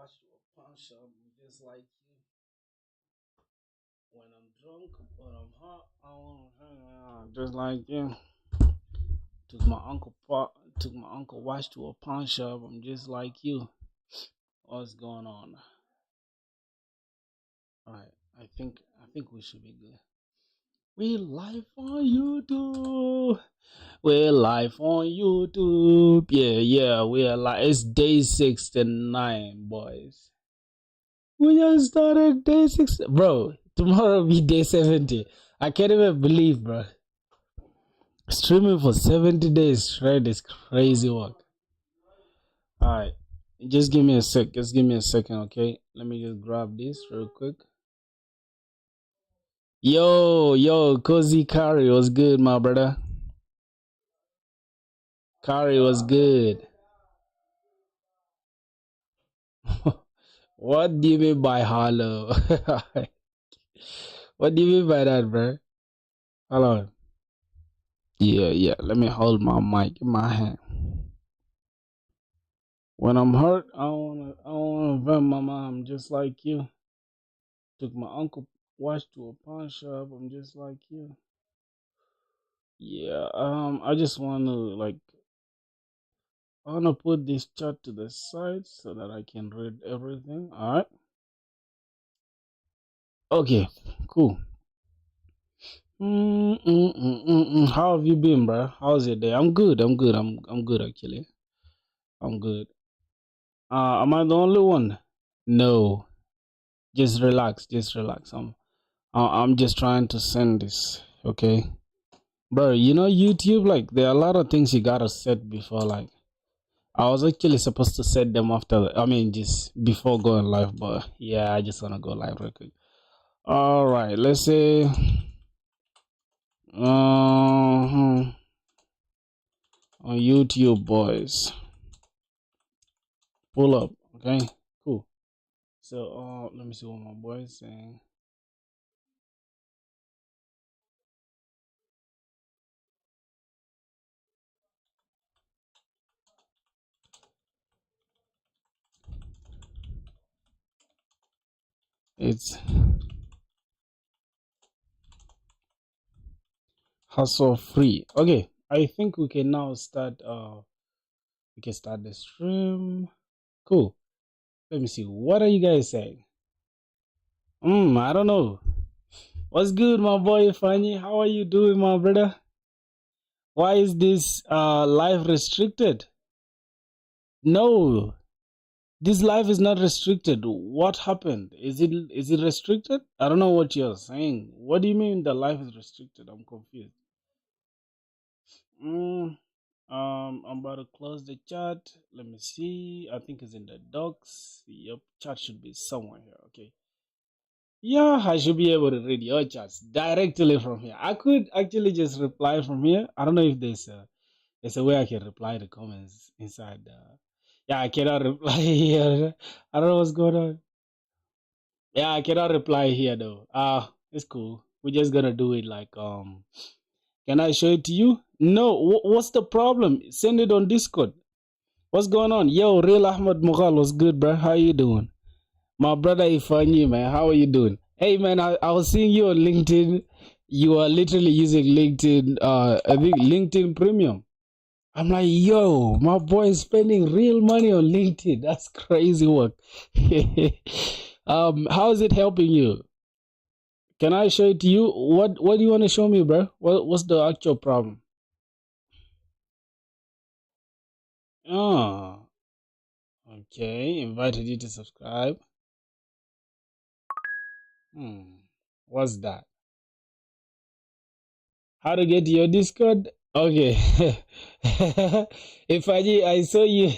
watch to a pawn shop, just like you. When I'm drunk, when I'm hot, I want to hang around, just like you. Took my uncle watch to a pawn shop. I'm just like you. What's going on? All right, I think we should be good. We live on YouTube. We're live on YouTube. Yeah, we're live. It's day 69, boys. We just started day 6. Bro, tomorrow will be day 70. I can't even believe, bro. Streaming for 70 days straight is crazy work. Alright. Just give me a sec. Just give me a second, okay? Let me just grab this real quick. Yo, Cozy Curry was good, my brother. Curry was good. What do you mean by hollow? What do you mean by that, bro? Hold on. Yeah. Let me hold my mic in my hand. When I'm hurt, I wanna vent my mom just like you. Took my uncle watch to a pawn shop. I'm just like you. Yeah. I just wanna put this chat to the side so that I can read everything. All right. Okay. Cool. How have you been, bro? How's your day? I'm good. I'm good actually. I'm good. Am I the only one? No. Just relax. I'm just trying to send this. Okay. Bro, you know YouTube, like there are a lot of things you gotta set before, like I was actually supposed to set them after, just before going live, but yeah, I just wanna go live real quick. All right, let's say, on YouTube, boys, pull up. Okay, cool. So, let me see what my boys saying. It's hustle free. Okay, I think we can now start. We can start the stream. Cool. Let me see. What are you guys saying? I don't know. What's good, my boy Fanny? How are you doing, my brother? Why is this live restricted? No, this live is not restricted. What happened? Is it restricted? I don't know what you're saying. What do you mean the live is restricted? I'm confused. I'm about to close the chat. Let me see. I think it's in the docs. Yep, chat should be somewhere here. Okay. Yeah, I should be able to read your chats directly from here. I could actually just reply from here. I don't know if there's a way I can reply the comments inside. Yeah, I cannot reply here. I don't know what's going on. Yeah, I cannot reply here though. It's cool. We're just gonna do it like Can I show it to you? No. What's the problem? Send it on Discord. What's going on? Yo, Real Ahmed Mughal was good, bro. How you doing? My brother Ifani, man. How are you doing? Hey, man, I was seeing you on LinkedIn. You are literally using LinkedIn, I think LinkedIn Premium. I'm like, yo, my boy is spending real money on LinkedIn. That's crazy work. How is it helping you? Can I show it to you? What do you want to show me, bro? What's the actual problem? Oh, okay. Invited you to subscribe. What's that? How to get to your Discord? Okay. If I saw you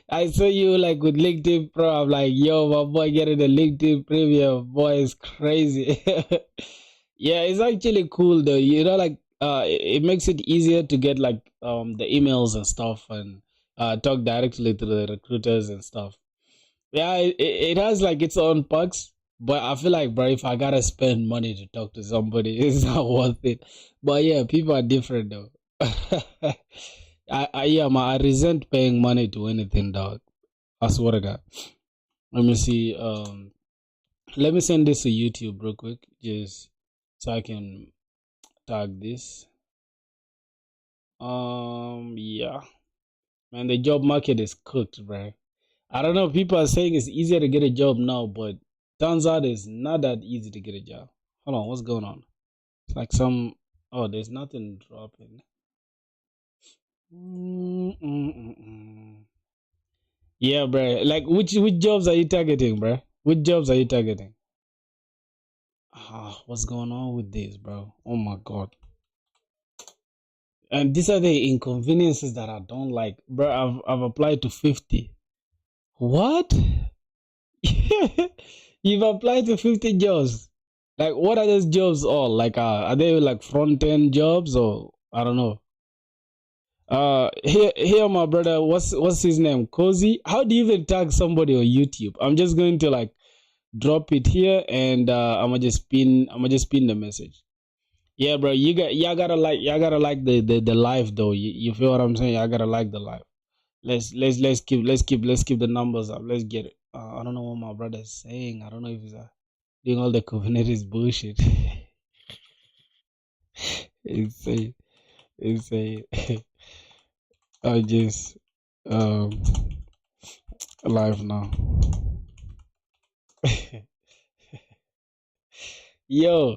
I saw you like with LinkedIn Pro. I'm like, yo, my boy getting the LinkedIn Premium. Boy, it's crazy. Yeah, it's actually cool though. You know, like it makes it easier to get like the emails and stuff and talk directly to the recruiters and stuff. Yeah, it has like its own perks, but I feel like, bro, if I gotta spend money to talk to somebody, it's not worth it. But yeah, people are different though. I resent paying money to anything, dog. I swear to God. Let me see. Let me send this to YouTube real quick, just so I can tag this. Yeah, man, the job market is cooked, bro. I don't know. People are saying it's easier to get a job now, but turns out it's not that easy to get a job. Hold on, what's going on? It's like some. Oh, there's nothing dropping. Yeah, bro. Like, which jobs are you targeting, bro? Which jobs are you targeting? What's going on with this, bro? Oh my god. And these are the inconveniences that I don't like, bro. I've applied to 50. What? You've applied to 50 jobs. Like, what are those jobs all? Like, are they like front end jobs or I don't know? Here, my brother. What's his name? Cozy. How do you even tag somebody on YouTube? I'm just going to like drop it here, and I'm gonna just pin the message. Yeah, bro. Y'all gotta like the live though. You feel what I'm saying? Y'all gotta like the live. Let's keep the numbers up. Let's get it. I don't know what my brother's saying. I don't know if he's doing all the Kubernetes bullshit. Insane, insane. I just um live now. Yo,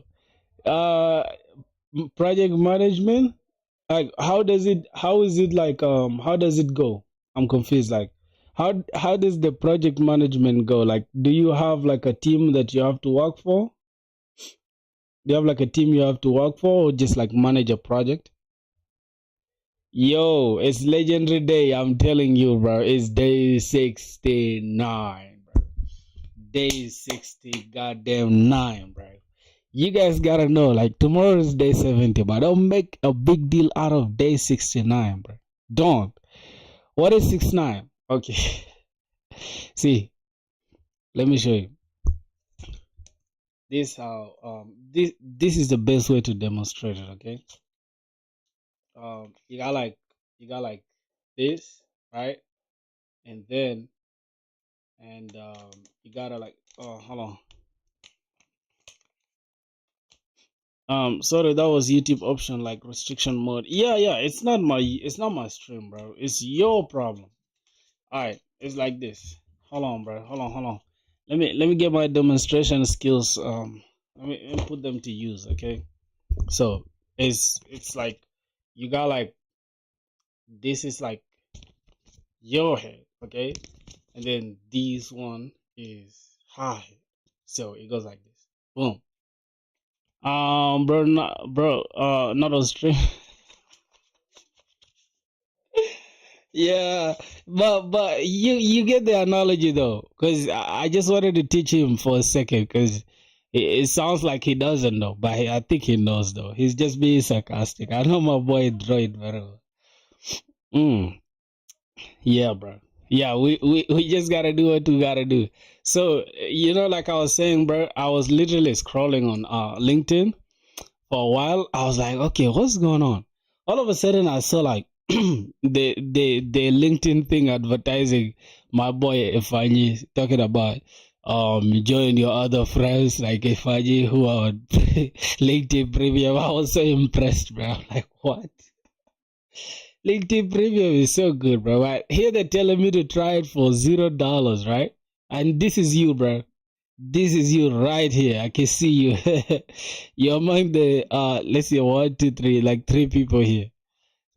uh, project management. Like, how is it like? How does it go? I'm confused. Like, how does the project management go? Like, do you have like a team that you have to work for? Do you have like a team you have to work for, or just like manage a project? Yo, it's legendary day. I'm telling you, bro. It's day 69, bro. Day 60, goddamn 9, bro. You guys gotta know, like, tomorrow is day 70, but don't make a big deal out of day 69, bro. Don't. What is 69? Okay. See, let me show you. This is the best way to demonstrate it, okay? You got like this, right? And then you gotta like, oh, hold on. Sorry, that was YouTube option, like restriction mode. Yeah, it's not my stream, bro. It's your problem. All right, it's like this. Hold on, bro. Hold on. Let me get my demonstration skills. Let me put them to use. Okay. So it's like you got like this is like your head, okay, and then this one is high. So it goes like this. Boom. Not on stream. Yeah, but you get the analogy though, because I just wanted to teach him for a second, because it sounds like he doesn't know, but I think he knows though. He's just being sarcastic. I know my boy Droid very well. Yeah, bro. Yeah, we just gotta do what we gotta do. So like I was saying, bro, I was literally scrolling on LinkedIn for a while. I was like, okay, what's going on? All of a sudden, I saw like the LinkedIn thing advertising my boy Ifanyi talking about join your other friends like Ifanyi who are on LinkedIn Premium. I was so impressed, bro. I'm like, what? LinkedIn Premium is so good, bro. Right? Here they're telling me to try it for $0, right? And this is you, bro. This is you right here. I can see you. You're among the let's see, 1, 2, 3, like 3 people here.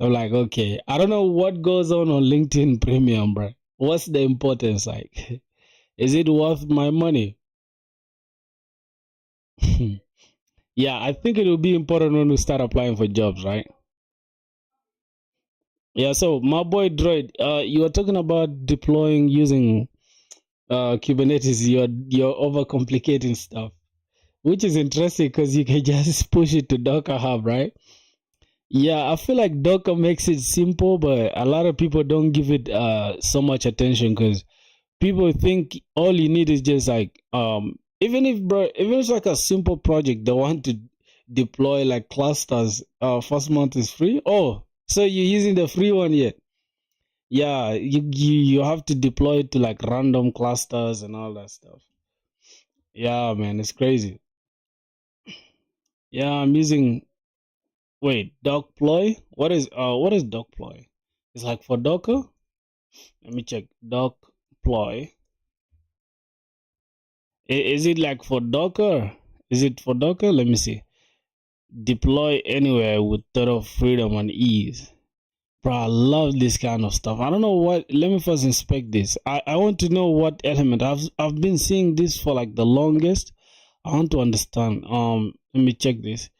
I'm like, okay. I don't know what goes on LinkedIn Premium, bro. What's the importance like? Is it worth my money? Yeah, I think it will be important when we start applying for jobs, right? Yeah, so my boy Droid, you were talking about deploying using Kubernetes. You're overcomplicating stuff, which is interesting because you can just push it to Docker Hub, right? Yeah, I feel like Docker makes it simple, but a lot of people don't give it so much attention because people think all you need is just like even if it's like a simple project they want to deploy like clusters. First month is free. Oh, so you're using the free one yet? Yeah, you have to deploy it to like random clusters and all that stuff. Yeah, man, it's crazy. Yeah, I'm using wait, Dockploy? What is Dockploy? It's like for Docker? Let me check. Dockploy. Is it like for Docker? Is it for Docker? Let me see. Deploy anywhere with total freedom and ease. Bro, I love this kind of stuff. I don't know what. Let me first inspect this. I want to know what element. I've been seeing this for like the longest. I want to understand. Let me check this.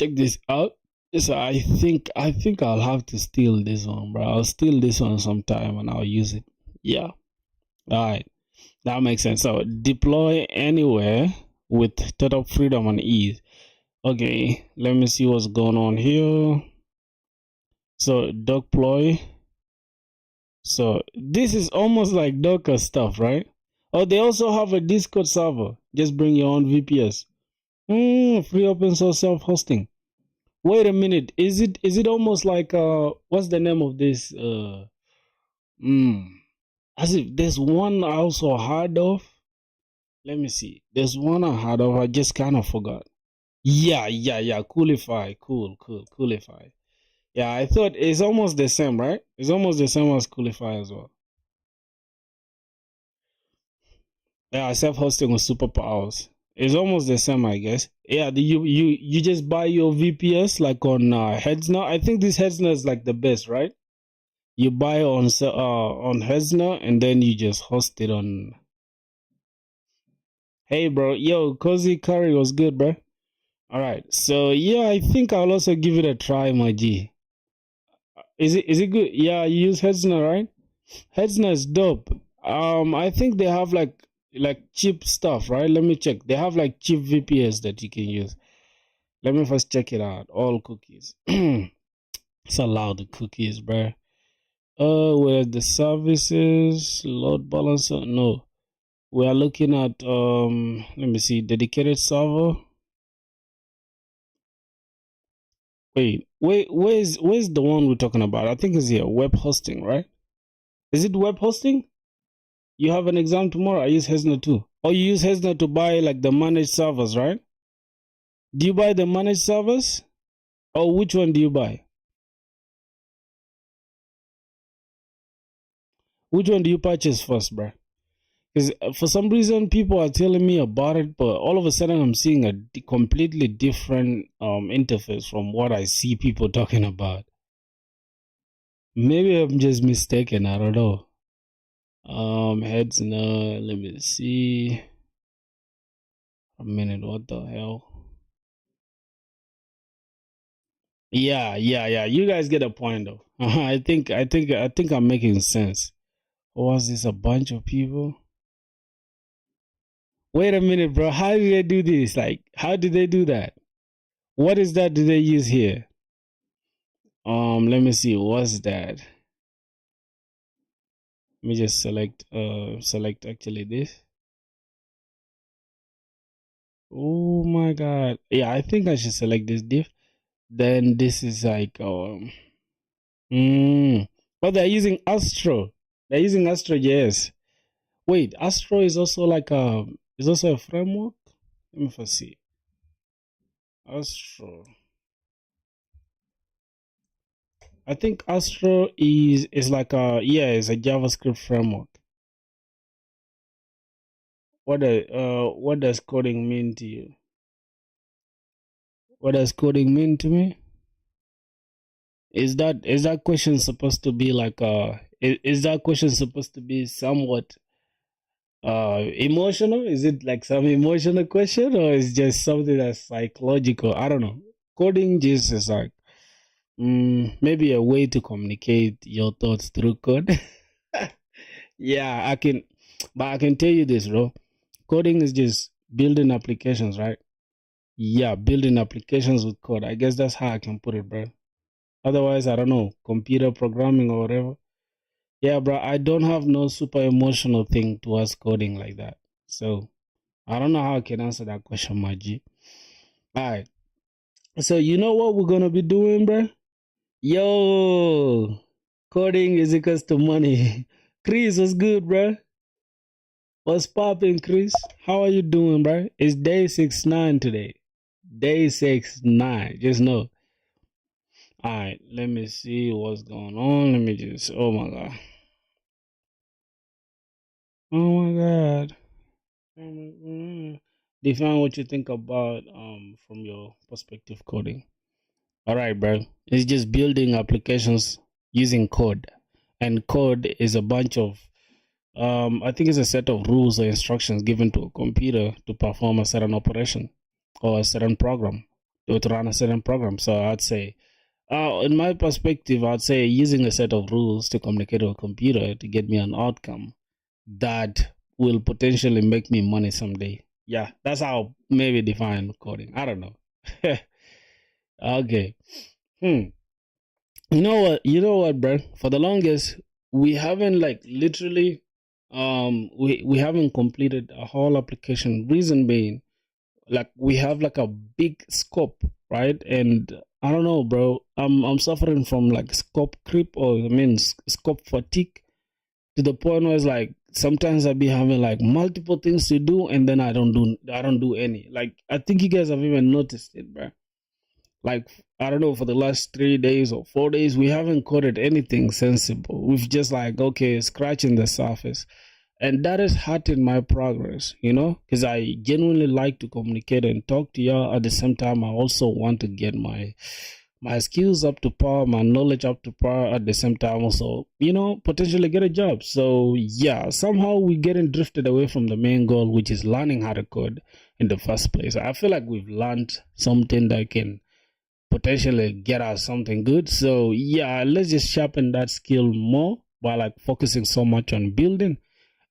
Check this out. So I think I'll have to steal this one, bro. I'll steal this one sometime and I'll use it. Yeah. All right. That makes sense. So deploy anywhere with total freedom and ease. Okay, let me see what's going on here. So deploy. So this is almost like Docker stuff, right? Oh, they also have a Discord server. Just bring your own VPS. Free open source self-hosting. Wait a minute. Is it almost like what's the name of this? As if there's one I also heard of. Let me see. There's one I heard of. I just kind of forgot. Yeah. Coolify. Coolify. Yeah, I thought it's almost the same, right? It's almost the same as Coolify as well. Yeah, self-hosting with superpowers. It's almost the same, I guess. Yeah, you just buy your VPS like on Hetzner. I think this Hetzner is like the best, right? You buy on Hetzner and then you just host it on. Hey, bro, yo, Cozy Curry was good, bro. All right, so yeah, I think I'll also give it a try, my G. Is it good? Yeah, you use Hetzner, right? Hetzner is dope. I think they have like cheap stuff, right? Let me check. They have like cheap VPS that you can use. Let me first check it out. All cookies. It's allowed the cookies, bro. Where the services, load balancer? No, we are looking at Let me see, dedicated server. Wait. Where's the one we're talking about? I think it's here. Web hosting, right? Is it web hosting? You have an exam tomorrow. I use Hesner too. Or you use Hesner to buy like the managed servers, right? Do you buy the managed servers? Or which one do you buy? Which one do you purchase first, bruh? Because for some reason people are telling me about it, but all of a sudden I'm seeing a completely different interface from what I see people talking about. Maybe I'm just mistaken. I don't know. Heads no. Let me see. A minute. What the hell? Yeah. You guys get a point though. I think I'm making sense. Or was this a bunch of people? Wait a minute, bro. How did they do this? Like, how did they do that? What is that? Do they use here? Let me see. What's that? Let me just select actually this. Oh my god. Yeah, I think I should select this diff. Then this is like but they're using Astro. They're using Astro JS. Wait, Astro is also like is also a framework? Let me first see. Astro. I think Astro is like it's a JavaScript framework. What does coding mean to you? What does coding mean to me? Is that question supposed to be like is that question supposed to be somewhat emotional? Is it like some emotional question or is just something that's psychological? I don't know. Coding just is like maybe a way to communicate your thoughts through code. Yeah, I can tell you this, bro. Coding is just building applications, right? Yeah, building applications with code. I guess that's how I can put it, bro. Otherwise, I don't know, computer programming or whatever. Yeah, bro, I don't have no super emotional thing towards coding like that. So I don't know how I can answer that question, my G. All right. So you know what we're gonna be doing, bro? Yo, Coding is equals to money. Chris, what's good, bro? What's popping, Chris? How are you doing, bro? It's day 6-9 today. Day 6-9. Just know. Alright, let me see what's going on. Let me just, oh my god. Oh my god. Define what you think about from your perspective coding. Alright, bro. It's just building applications using code. And code is a bunch of I think it's a set of rules or instructions given to a computer to perform a certain operation or a certain program or to run a certain program. So I'd say, in my perspective, I'd say using a set of rules to communicate with a computer to get me an outcome that will potentially make me money someday. Yeah, that's how maybe define coding. I don't know. Okay. You know what, bro? For the longest, we haven't like literally we haven't completed a whole application. Reason being, like we have like a big scope, right? And I don't know, bro. I'm suffering from like scope creep, or I mean scope fatigue, to the point where it's like sometimes I be having like multiple things to do, and then I don't do any. Like I think you guys have even noticed it, bro. Like I don't know, for the last 3 days or 4 days, we haven't coded anything sensible. We've just like, okay, scratching the surface. And that is hurting my progress, because I genuinely like to communicate and talk to y'all. At the same time, I also want to get my skills up to par, my knowledge up to par. At the same time, also, potentially get a job. So yeah, somehow we're getting drifted away from the main goal, which is learning how to code in the first place. I feel like we've learned something that can potentially get us something good. So yeah, let's just sharpen that skill more by like focusing so much on building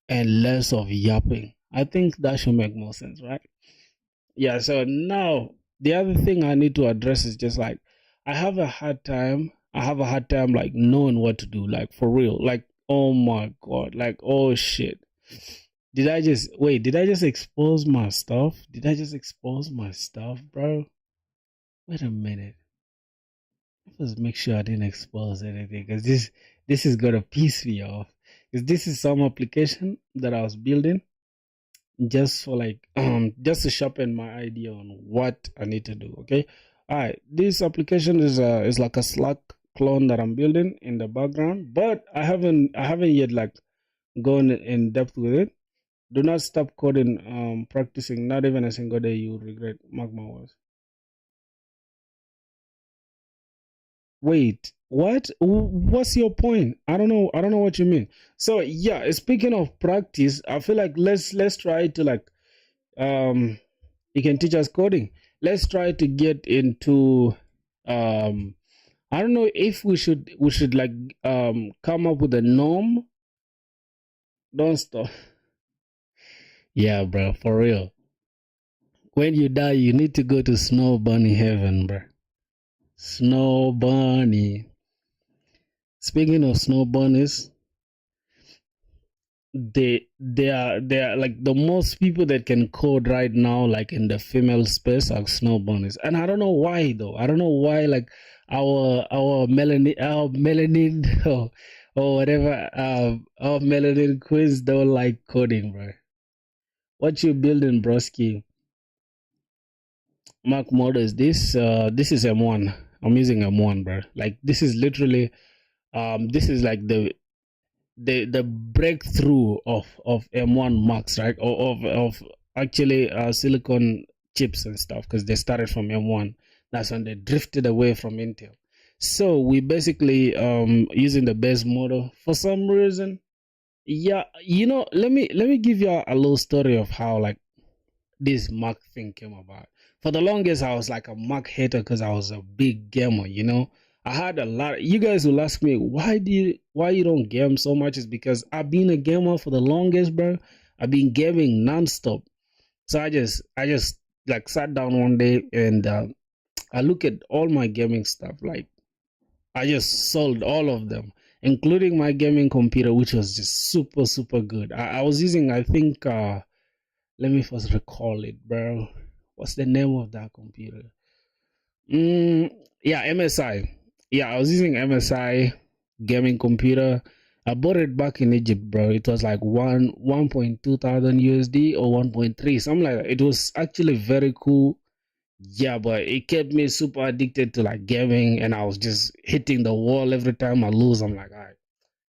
and less of yapping. I think that should make more sense, right? Yeah, so now the other thing I need to address is just like I have a hard time like knowing what to do, like for real. Like, oh my god, like oh shit. Did I just expose my stuff? Did I just expose my stuff, bro? Wait a minute. Let's make sure I didn't expose anything, because this is gonna piss me off. Because this is some application that I was building just for like just to sharpen my idea on what I need to do. Okay, all right. This application is like a Slack clone that I'm building in the background, but I haven't yet like gone in depth with it. Do not stop coding, practicing. Not even a single day you regret. Mark my words. Wait, what? What's your point? I don't know. I don't know what you mean. So yeah, speaking of practice, I feel like let's try to like um you can teach us coding. Let's try to get into I don't know if we should like come up with a norm. Don't stop. Yeah, bro, for real. When you die, you need to go to Snow Bunny heaven, bro. Snow Bunny. Speaking of snow bunnies, they are like the most people that can code right now, like in the female space, are snow bunnies. And I don't know why though. I don't know why, like our melanin or whatever, our melanin queens don't like coding, bro. What you building, broski? Mark model is this is M1. I'm using M1, bro. Like this is literally this is like the breakthrough of M1 Max, right? Or of actually silicon chips and stuff, because they started from M1. That's when they drifted away from Intel. So we basically using the base model for some reason. Yeah, let me give you a little story of how like this Mac thing came about. For the longest, I was like a Mac hater because I was a big gamer. I had a lot. You guys will ask me why you don't game so much. Is because I've been a gamer for the longest, bro. I've been gaming nonstop. So I just like sat down one day and I look at all my gaming stuff. Like I just sold all of them, including my gaming computer, which was just super super good. I was using, I think, let me first recall it, bro. What's the name of that computer? Yeah, MSI. Yeah, I was using MSI. gaming computer. I bought it back in Egypt, bro. It was like 1.2 thousand USD or 1.3, something like that. It was actually very cool. Yeah, but it kept me super addicted to like gaming, and I was just hitting the wall every time I lose. I'm like, all right,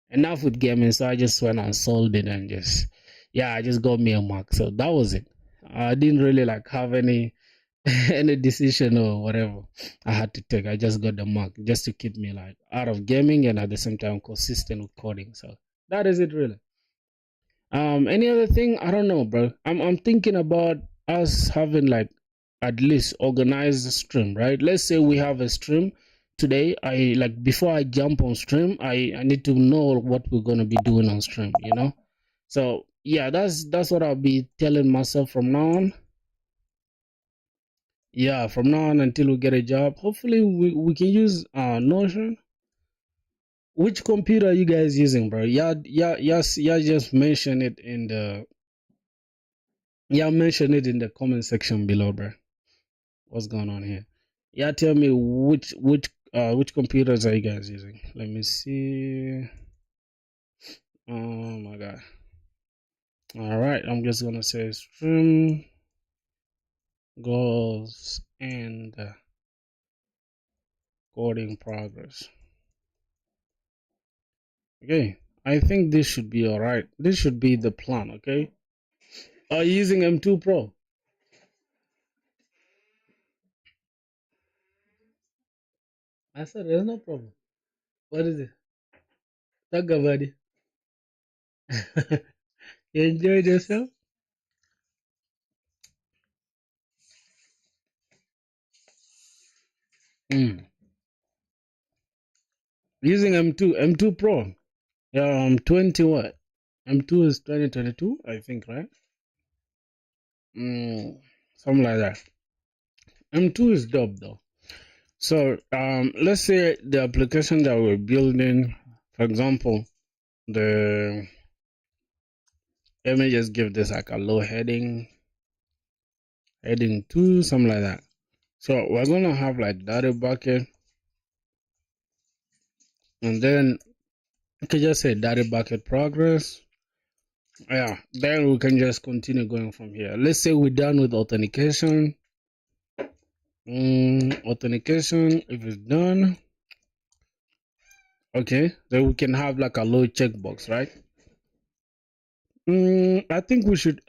enough with gaming. So I just went and sold it and just, yeah, I just got me a Mac. So that was it. I didn't really like have any any decision or whatever I had to take. I just got the Mac just to keep me like out of gaming and at the same time consistent with coding. So that is it really. Any other thing? I don't know, bro. I'm thinking about us having like at least organized a stream, right? Let's say we have a stream today. I like before I jump on stream, I need to know what we're gonna be doing on stream, you know? So yeah, that's what I'll be telling myself from now on. Yeah, from now on until we get a job. Hopefully we can use Notion. Which computer are you guys using, bro? Yeah, just mention it in the mention it in the comment section below, bro. What's going on here? Yeah, tell me which computers are you guys using? Let me see. Oh my god. Alright, I'm just gonna say stream goals and coding progress. Okay, I think this should be alright. This should be the plan, okay? Are you using M2 Pro? I said there's no problem. What is it? Talk about it. You enjoyed yourself? Mm. Using M2 Pro. Yeah, 20 what? M2 is 2022, I think, right? Something like that. M2 is dope though. So let's say the application that we're building, for example, the let me just give this like a low heading 2, something like that. So we're gonna have like data bucket, and then you can just say data bucket progress. Yeah, then we can just continue going from here. Let's say we're done with authentication. Authentication, if it's done, okay, then we can have like a low checkbox, right? I think we should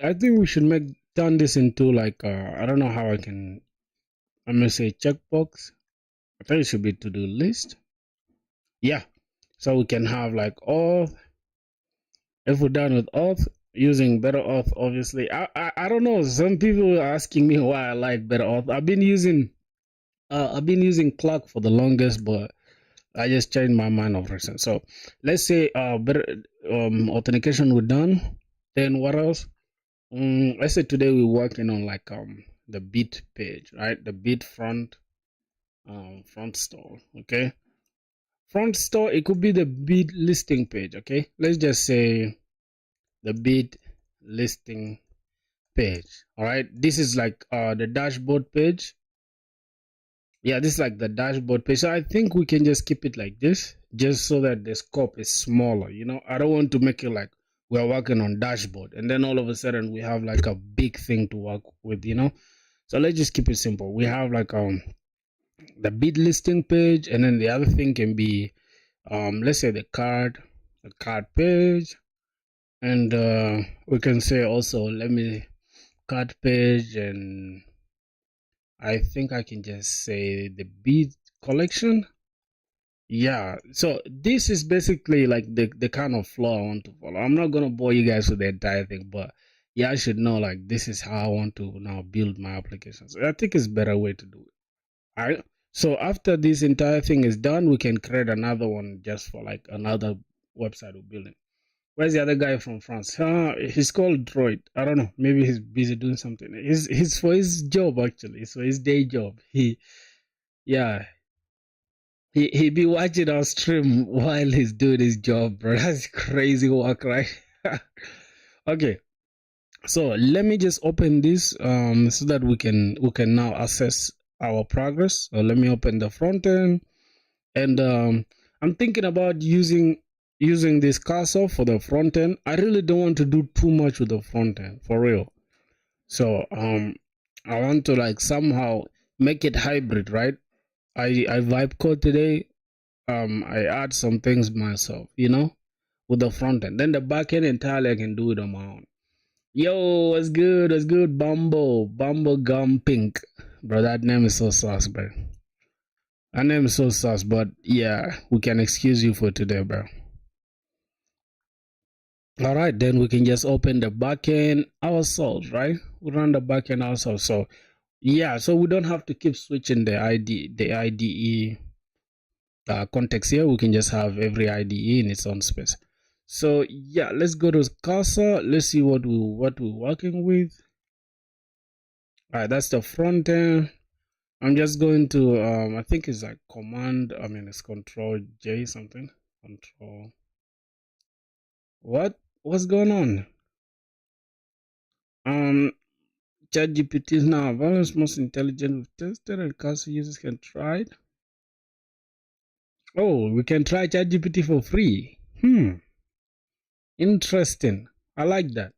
make turn this into like I don't know how I'm gonna say checkbox. I think it should be to do list. Yeah, so we can have like auth. If we're done with auth, using better auth, obviously. I don't know. Some people are asking me why I like better auth. I've been using Clock for the longest, but I just changed my mind of recent. So let's say better authentication we're done. Then what else? Let's say today we're working on like the Bit page, right? The Bit front store. Okay, front store. It could be the Bit listing page. Okay, let's just say the Bit listing page. All right, this is like the dashboard page. Yeah, this is like the dashboard page. So I think we can just keep it like this, just so that the scope is smaller. You know, I don't want to make it like we're working on dashboard and then all of a sudden we have like a big thing to work with, you know. So let's just keep it simple. We have like the bid listing page, and then the other thing can be let's say the card page, and we can say also let me card page, and I think I can just say the bid collection. Yeah, so this is basically like the kind of flow I want to follow. I'm not gonna bore you guys with the entire thing, but yeah, I should know like this is how I want to now build my applications. I think it's a better way to do it. All right. So after this entire thing is done, we can create another one just for like another website we're building. Where's the other guy from France? He's called Droid. I don't know. Maybe he's busy doing something. He's for his job actually. So his day job. Yeah, he be watching our stream while he's doing his job, bro. That's crazy work, right? Okay, so let me just open this so that we can now assess our progress. So let me open the front end, and I'm thinking about using this cursor for the front end. I really don't want to do too much with the front end for real. So I want to like somehow make it hybrid, right? I vibe code today. I add some things myself, with the front end. Then the back end entirely I can do it on my own. Yo, what's good? What's good? Bumble Gum Pink. Bro, that name is so sus, bro. That name is so sus, but yeah, we can excuse you for today, bro. All right, then we can just open the backend ourselves, right? We run the backend ourselves. So yeah, so we don't have to keep switching the IDE context here. We can just have every IDE in its own space. So yeah, let's go to cursor. Let's see what we're working with. All right, that's the front end. I'm just going to I think it's like it's Control J something. Control. What's going on? ChatGPT is now world's most intelligent. We've tested and cursor users can try it. Oh, we can try ChatGPT for free. Interesting. I like that.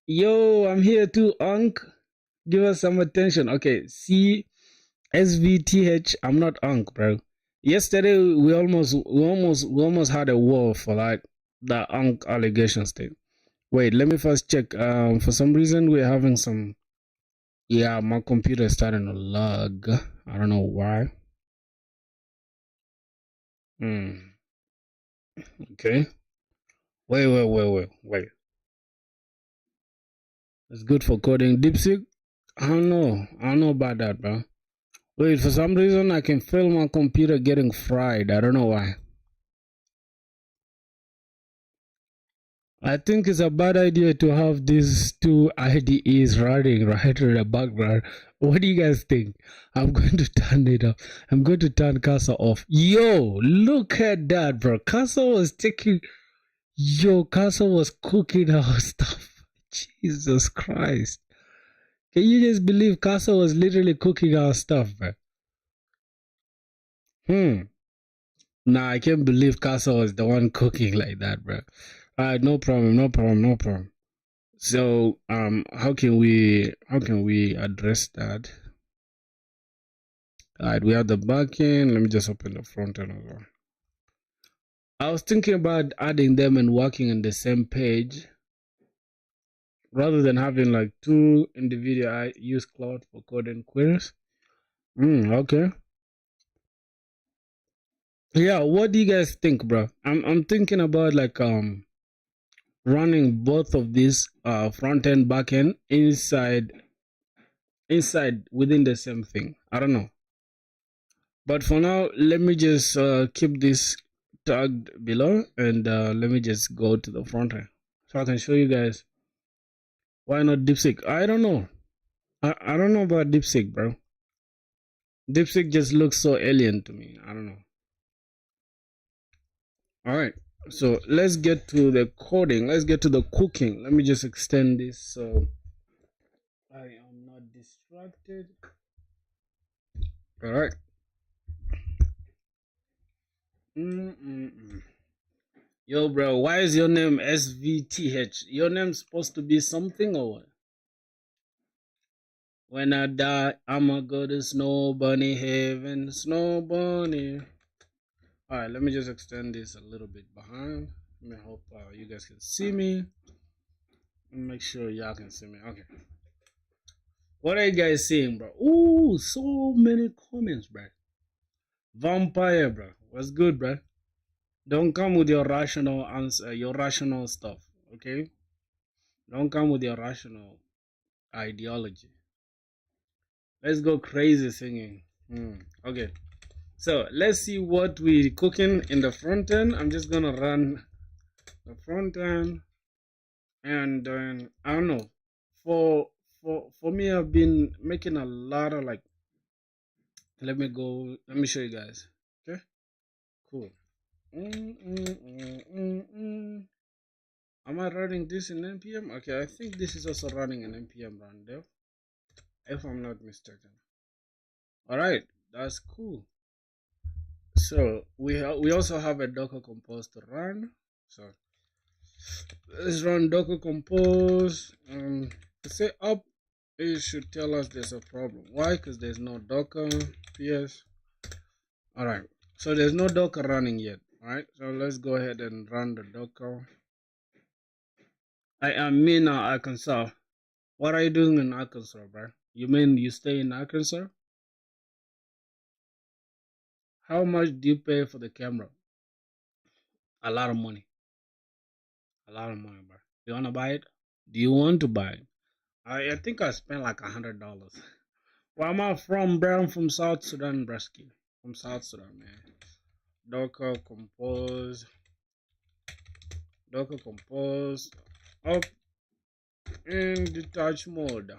Yo, I'm here too, Unc. Give us some attention. Okay, see, SVTH. I'm not Unc, bro. Yesterday we almost had a war for like the Unc allegations thing. Wait, let me first check. For some reason we're having some. Yeah, my computer is starting to lag. I don't know why. Okay. Wait. It's good for coding. DeepSeek? I don't know. I don't know about that, bro. Wait, for some reason I can feel my computer getting fried. I don't know why. I think it's a bad idea to have these two IDEs running right in the background. What do you guys think? I'm going to turn it off. I'm going to turn Casa off. Yo, look at that, bro. Casa was cooking our stuff. Jesus Christ. Can you just believe Casa was literally cooking our stuff, bro? Nah, I can't believe Casa was the one cooking like that, bro. Alright, no problem. So, how can we address that? Alright, we have the backend. Let me just open the front end as well. I was thinking about adding them and working on the same page rather than having like two individual. I use Cloud for code and queries. Okay. Yeah, what do you guys think, bro? I'm thinking about like running both of these front end back end inside within the same thing. I don't know, but for now let me just keep this tagged below and let me just go to the front end so I can show you guys. Why not DeepSeek? I don't know. I don't know about DeepSeek, bro. DeepSeek just looks so alien to me. I don't know. All right, so let's get to the coding. Let's get to the cooking. Let me just extend this so I am not distracted. All right. Yo, bro, why is your name SVTH? Your name's supposed to be something or what? When I die, I'ma go to Snow Bunny Heaven, Snow Bunny. Alright, let me just extend this a little bit behind. Let me hope you guys can see me. Make sure y'all can see me. Okay. What are you guys seeing, bro? Ooh, so many comments, bro. Vampire, bro. What's good, bro? Don't come with your rational answer, your rational stuff, okay? Don't come with your rational ideology. Let's go crazy singing. Okay, so let's see what we're cooking in the front end. I'm just gonna run the front end, and then I don't know. For me, I've been making a lot of like. Let me show you guys. Okay, cool. Am I running this in npm? Okay, I think this is also running in npm run dev, if I'm not mistaken. All right, that's cool. So we also have a Docker Compose to run. So let's run Docker Compose. Say up, it should tell us there's a problem. Why? Because there's no Docker PS. All right. So there's no Docker running yet. All right. So let's go ahead and run the Docker. I am Mina, Arkansas. What are you doing in Arkansas, bro? You mean you stay in Arkansas? How much do you pay for the camera? A lot of money. A lot of money, bro. You wanna buy it? Do you want to buy it? I think I spent like $100. Where am I from, bro? I'm from South Sudan, Bresky. From South Sudan, man. Docker Compose. Docker Compose. Up in detach mode.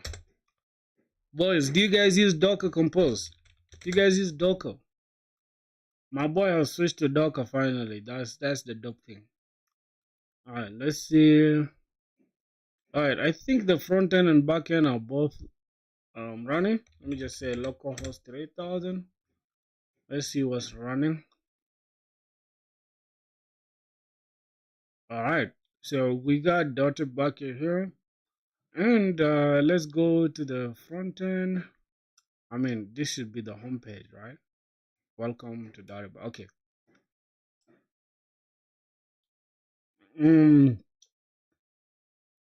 Boys, do you guys use Docker Compose? Do you guys use Docker? My boy has switched to Docker finally. That's the dope thing. Alright, let's see. Alright, I think the front end and back end are both running. Let me just say localhost 3000. Let's see what's running. Alright, so we got dotted bucket here. And let's go to the front end. I mean, this should be the home page, right? Welcome to dotted bucket. Okay.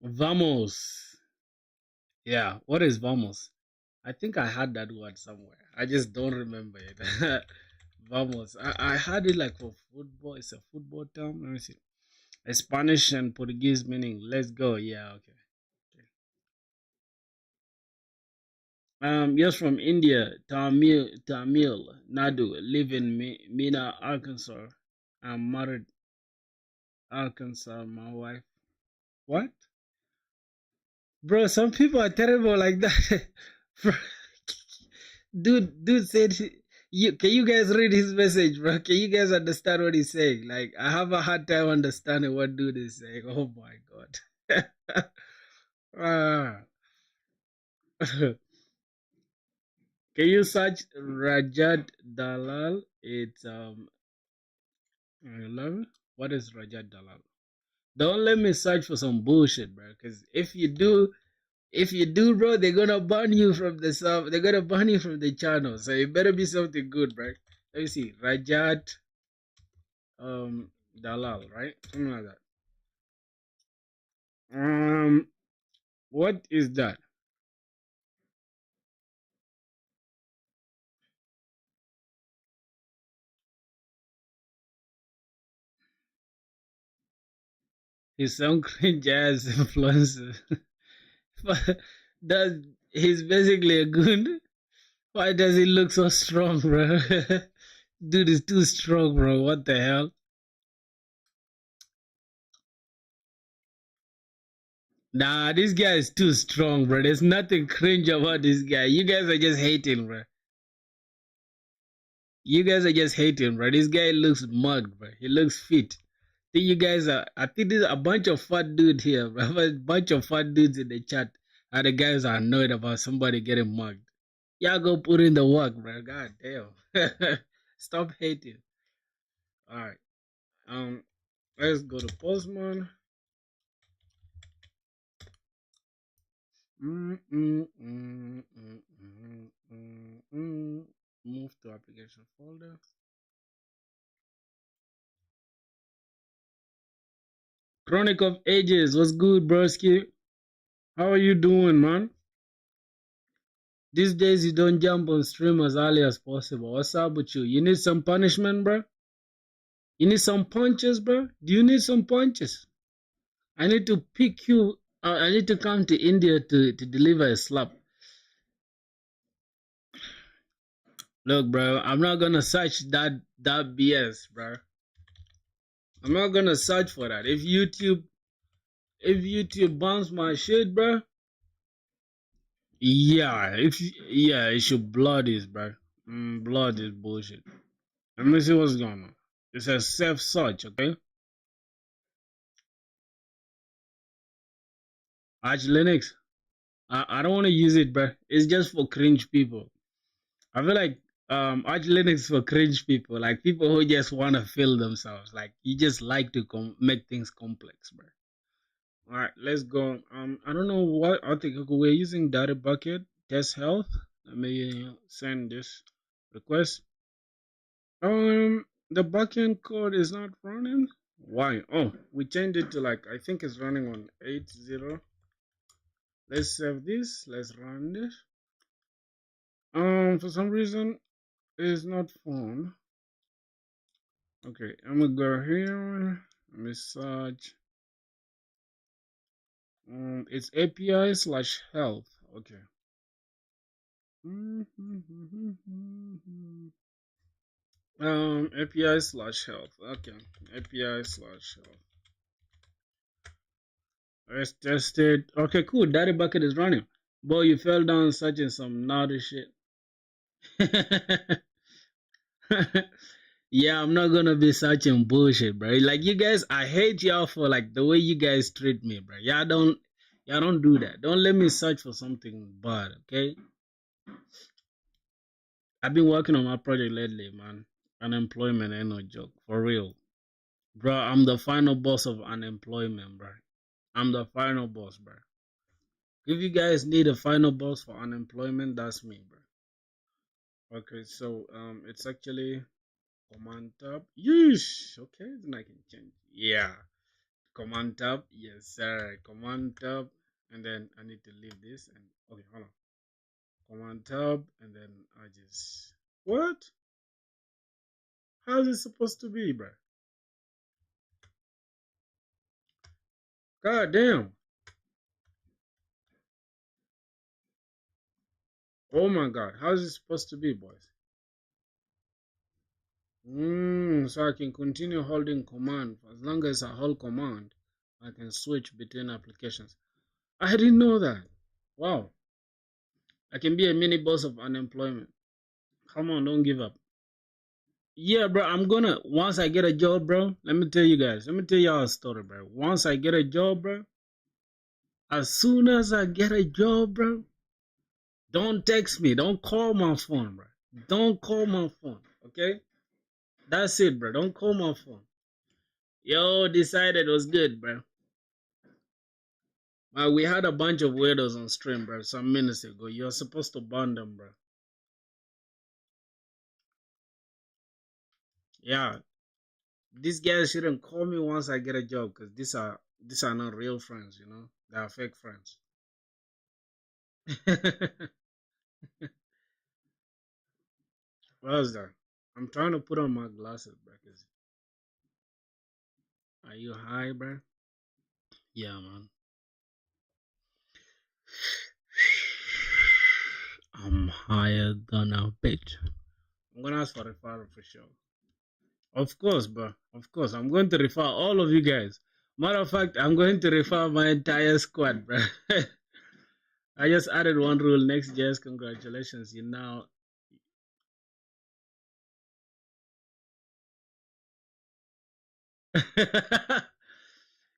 Vamos. Yeah, what is vamos? I think I had that word somewhere. I just don't remember it. Vamos. I had it like for football. It's a football term. Let me see. A Spanish and Portuguese meaning let's go. Yeah, okay. Yes, from India, Tamil Nadu, live in Mina, Arkansas. I'm married, Arkansas, my wife. What? Bro, some people are terrible like that. Bro, dude said, can you guys read his message, bro? Can you guys understand what he's saying? Like, I have a hard time understanding what dude is saying. Oh my God. Ah. Can you search Rajat Dalal? It's 11. What is Rajat Dalal? Don't let me search for some bullshit, bro. Because if you do, bro, they're gonna ban you from the sub. They're gonna ban you from the channel. So it better be something good, bro. Let me see, Rajat Dalal, right? Something like that. What is that? He's some cringe ass influencer. But does he's basically a goon? Why does he look so strong, bro? Dude is too strong, bro. What the hell? Nah, this guy is too strong, bro. There's nothing cringe about this guy. You guys are just hating, bro. You guys are just hating, bro. This guy looks mugged, bro. He looks fit. I think there's a bunch of fat dudes here, bro. A bunch of fat dudes in the chat. And the guys are annoyed about somebody getting mugged. Y'all go put in the work, bro. God damn. Stop hating. Alright. Let's go to Postman. Move to application folder. Chronic of Ages, what's good, broski? How are you doing, man? These days you don't jump on stream as early as possible. What's up with you? You need some punishment, bro? You need some punches, bro? Do you need some punches? I need to pick you. I need to come to India to deliver a slap. Look, bro, I'm not gonna search that BS, bro. I'm not gonna search for that. If YouTube bans my shit, bro, yeah, it should blood this, bro. Blood is bullshit. Let me see what's going on. It says self search, okay? Arch Linux. I don't want to use it, bro. It's just for cringe people. I feel like Arch Linux for cringe people, like people who just want to feel themselves. Like you just like to make things complex, bro. All right, let's go. I don't know what I think we're using data bucket test health. Let me send this request. The backend code is not running. Why? Oh, we changed it to like I think it's running on 8.0. Let's save this. Let's run this. For some reason it's not found. Okay, I'm gonna go here. Let me search. It's API/health. Okay. API/health. Okay. API/health. Let's test it. Okay, cool. Daddy bucket is running. Boy, you fell down searching some naughty shit. Yeah, I'm not gonna be searching bullshit, bro. Like you guys, I hate y'all for like the way you guys treat me, bro. Y'all don't do that. Don't let me search for something bad, okay? I've been working on my project lately, man. Unemployment ain't no joke, for real, bro. I'm the final boss of unemployment, bro. I'm the final boss, bro. If you guys need a final boss for unemployment, that's me, bro. Okay, so it's actually command tab. Yeesh. Okay, then I can change. Yeah, command tab. Yes, sir. Command tab, and then I need to leave this and okay, hold on. Command tab, and then I just what? How is it supposed to be, bro? God damn. Oh my god. How is it supposed to be, boys? So I can continue holding command. As long as I hold command, I can switch between applications. I didn't know that. Wow. I can be a mini boss of unemployment. Come on, don't give up. Yeah, bro, I'm gonna, once I get a job, bro, let me tell you guys, let me tell y'all a story, bro. Once I get a job, bro, as soon as I get a job, bro, don't text me. Don't call my phone, bro. Don't call my phone, okay? That's it, bro. Don't call my phone. Yo, decided was good, bro. We had a bunch of weirdos on stream, bro, some minutes ago. You're supposed to ban them, bro. Yeah, these guys shouldn't call me once I get a job because these are not real friends, you know. They are fake friends. What's that? I'm trying to put on my glasses, bro. Are you high, bro? Yeah, man. I'm higher than a bitch. I'm gonna ask for a referral for sure. Of course, bro. Of course, I'm going to refer all of you guys. Matter of fact, I'm going to refer my entire squad, bro. I just added one rule. Next year's congratulations. You now,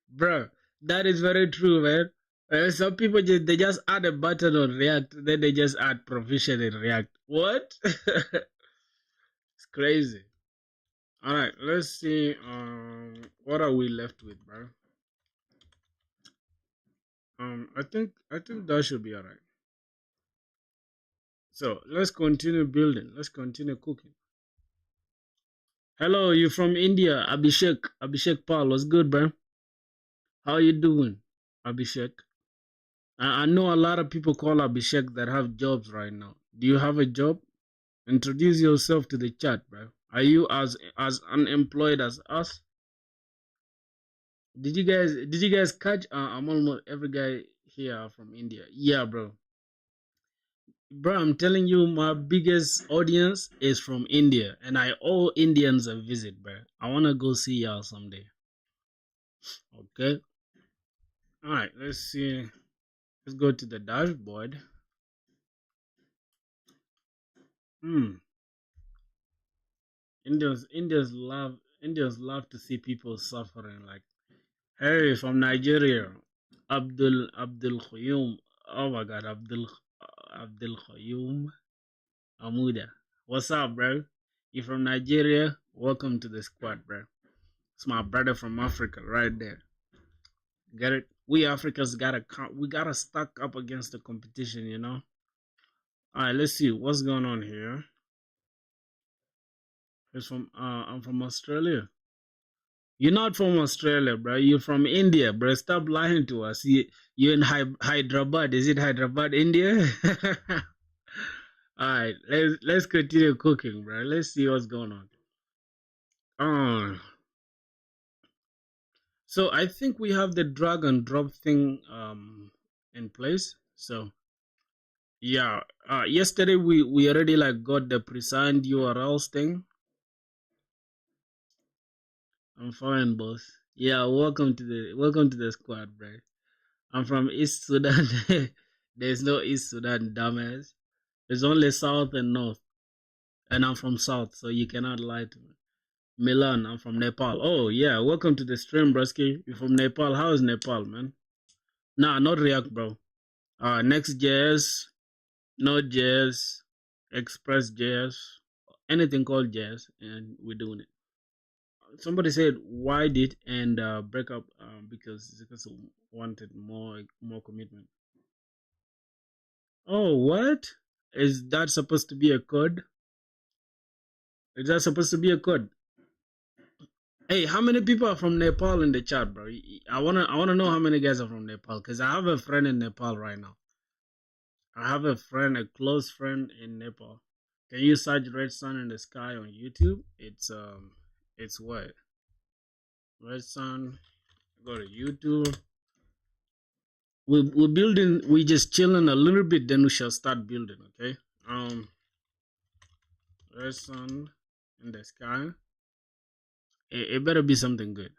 bro. That is very true, man. Some people just add a button on React, then they just add proficient in React. What? It's crazy. All right, let's see. What are we left with, bro? I think that should be all right. So let's continue building. Let's continue cooking. Hello, you from India, Abhishek? Abhishek Paul, what's good, bro? How you doing, Abhishek? I know a lot of people call Abhishek that have jobs right now. Do you have a job? Introduce yourself to the chat, bro. Are you as unemployed as us? Did you guys catch? I'm almost every guy here from India. Yeah, bro. Bro, I'm telling you, my biggest audience is from India, and I owe Indians a visit, bro. I wanna go see y'all someday. Okay. All right. Let's see. Let's go to the dashboard. Hmm. Indians love to see people suffering. Like, hey, from Nigeria, Abdul Khoyum. Oh my God, Abdul Khoyum Amuda. What's up, bro? You from Nigeria? Welcome to the squad, bro. It's my brother from Africa right there. Get it? We Africans gotta stack up against the competition, you know. All right, let's see what's going on here. I'm from Australia. You're not from Australia, bro. You're from India, bro. Stop lying to us. You're in Hyderabad. Is it Hyderabad, India? All right, let's continue cooking, bro. Let's see what's going on. So I think we have the drag and drop thing in place. So yeah, yesterday we already like got the pre-signed URLs thing. I'm fine, boss. Yeah, welcome to the squad, bro. I'm from East Sudan. There's no East Sudan, dumbass. There's only South and North, and I'm from South, so you cannot lie to me. Milan, I'm from Nepal. Oh yeah, welcome to the stream, broski. You're from Nepal. How is Nepal, man? Nah, not React, bro. Next.js, Node.js, Express.js, anything called JS, and we're doing it. Somebody said why did and break up because wanted more commitment. Oh, what? Is that supposed to be a code? Is that supposed to be a code? Hey, how many people are from Nepal in the chat, bro? I wanna know how many guys are from Nepal, because I have a friend in Nepal right now. I have a close friend in Nepal. Can you search Red Sun in the Sky on YouTube? It's what? Red Sun. Go to YouTube. We're building. We just chilling a little bit, then we shall start building. Okay. Red Sun in the Sky. It better be something good.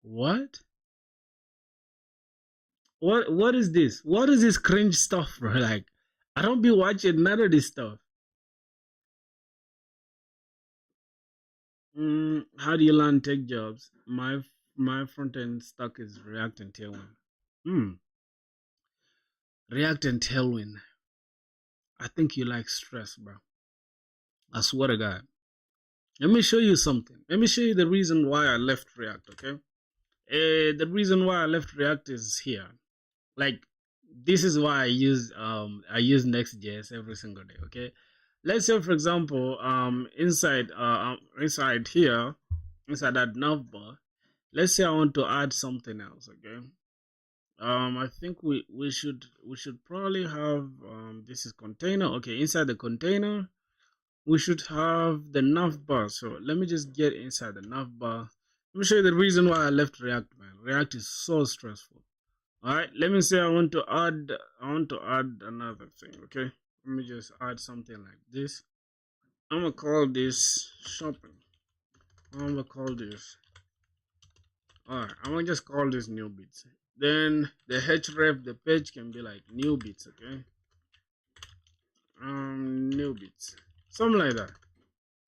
What? What is this? What is this cringe stuff, bro? Like, I don't be watching none of this stuff. How do you land tech jobs? My front end stack is React and Tailwind. React and Tailwind. I think you like stress, bro. I swear to God. Let me show you something. Let me show you the reason why I left React, okay? The reason why I left React is here. Like, this is why I use Next.js every single day, okay? Let's say, for example, inside here, inside that navbar, let's say I want to add something else, okay? I think we should probably have this is container. Okay, inside the container, we should have the navbar. So let me just get inside the navbar. Let me show you the reason why I left React, man. React is so stressful. All right, let me say I want to add another thing. Okay, let me just add something like this. I'm gonna call this shopping. I'm gonna call this. Alright, I'm gonna just call this new bits. Then the href, the page can be like new bits, okay? New bits. Something like that.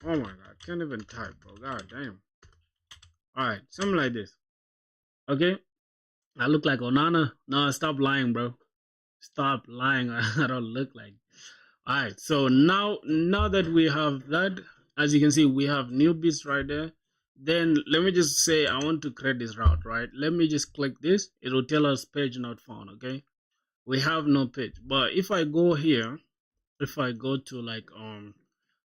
Oh my god, can't even type, bro. God damn. Alright, something like this. Okay? I look like Onana. No, stop lying, bro. Stop lying. I don't look like. Alright, so now that we have that, as you can see, we have new bits right there. Then let me just say I want to create this route, right? Let me just click this. It will tell us page not found, okay? We have no page. But if I go here, if I go to like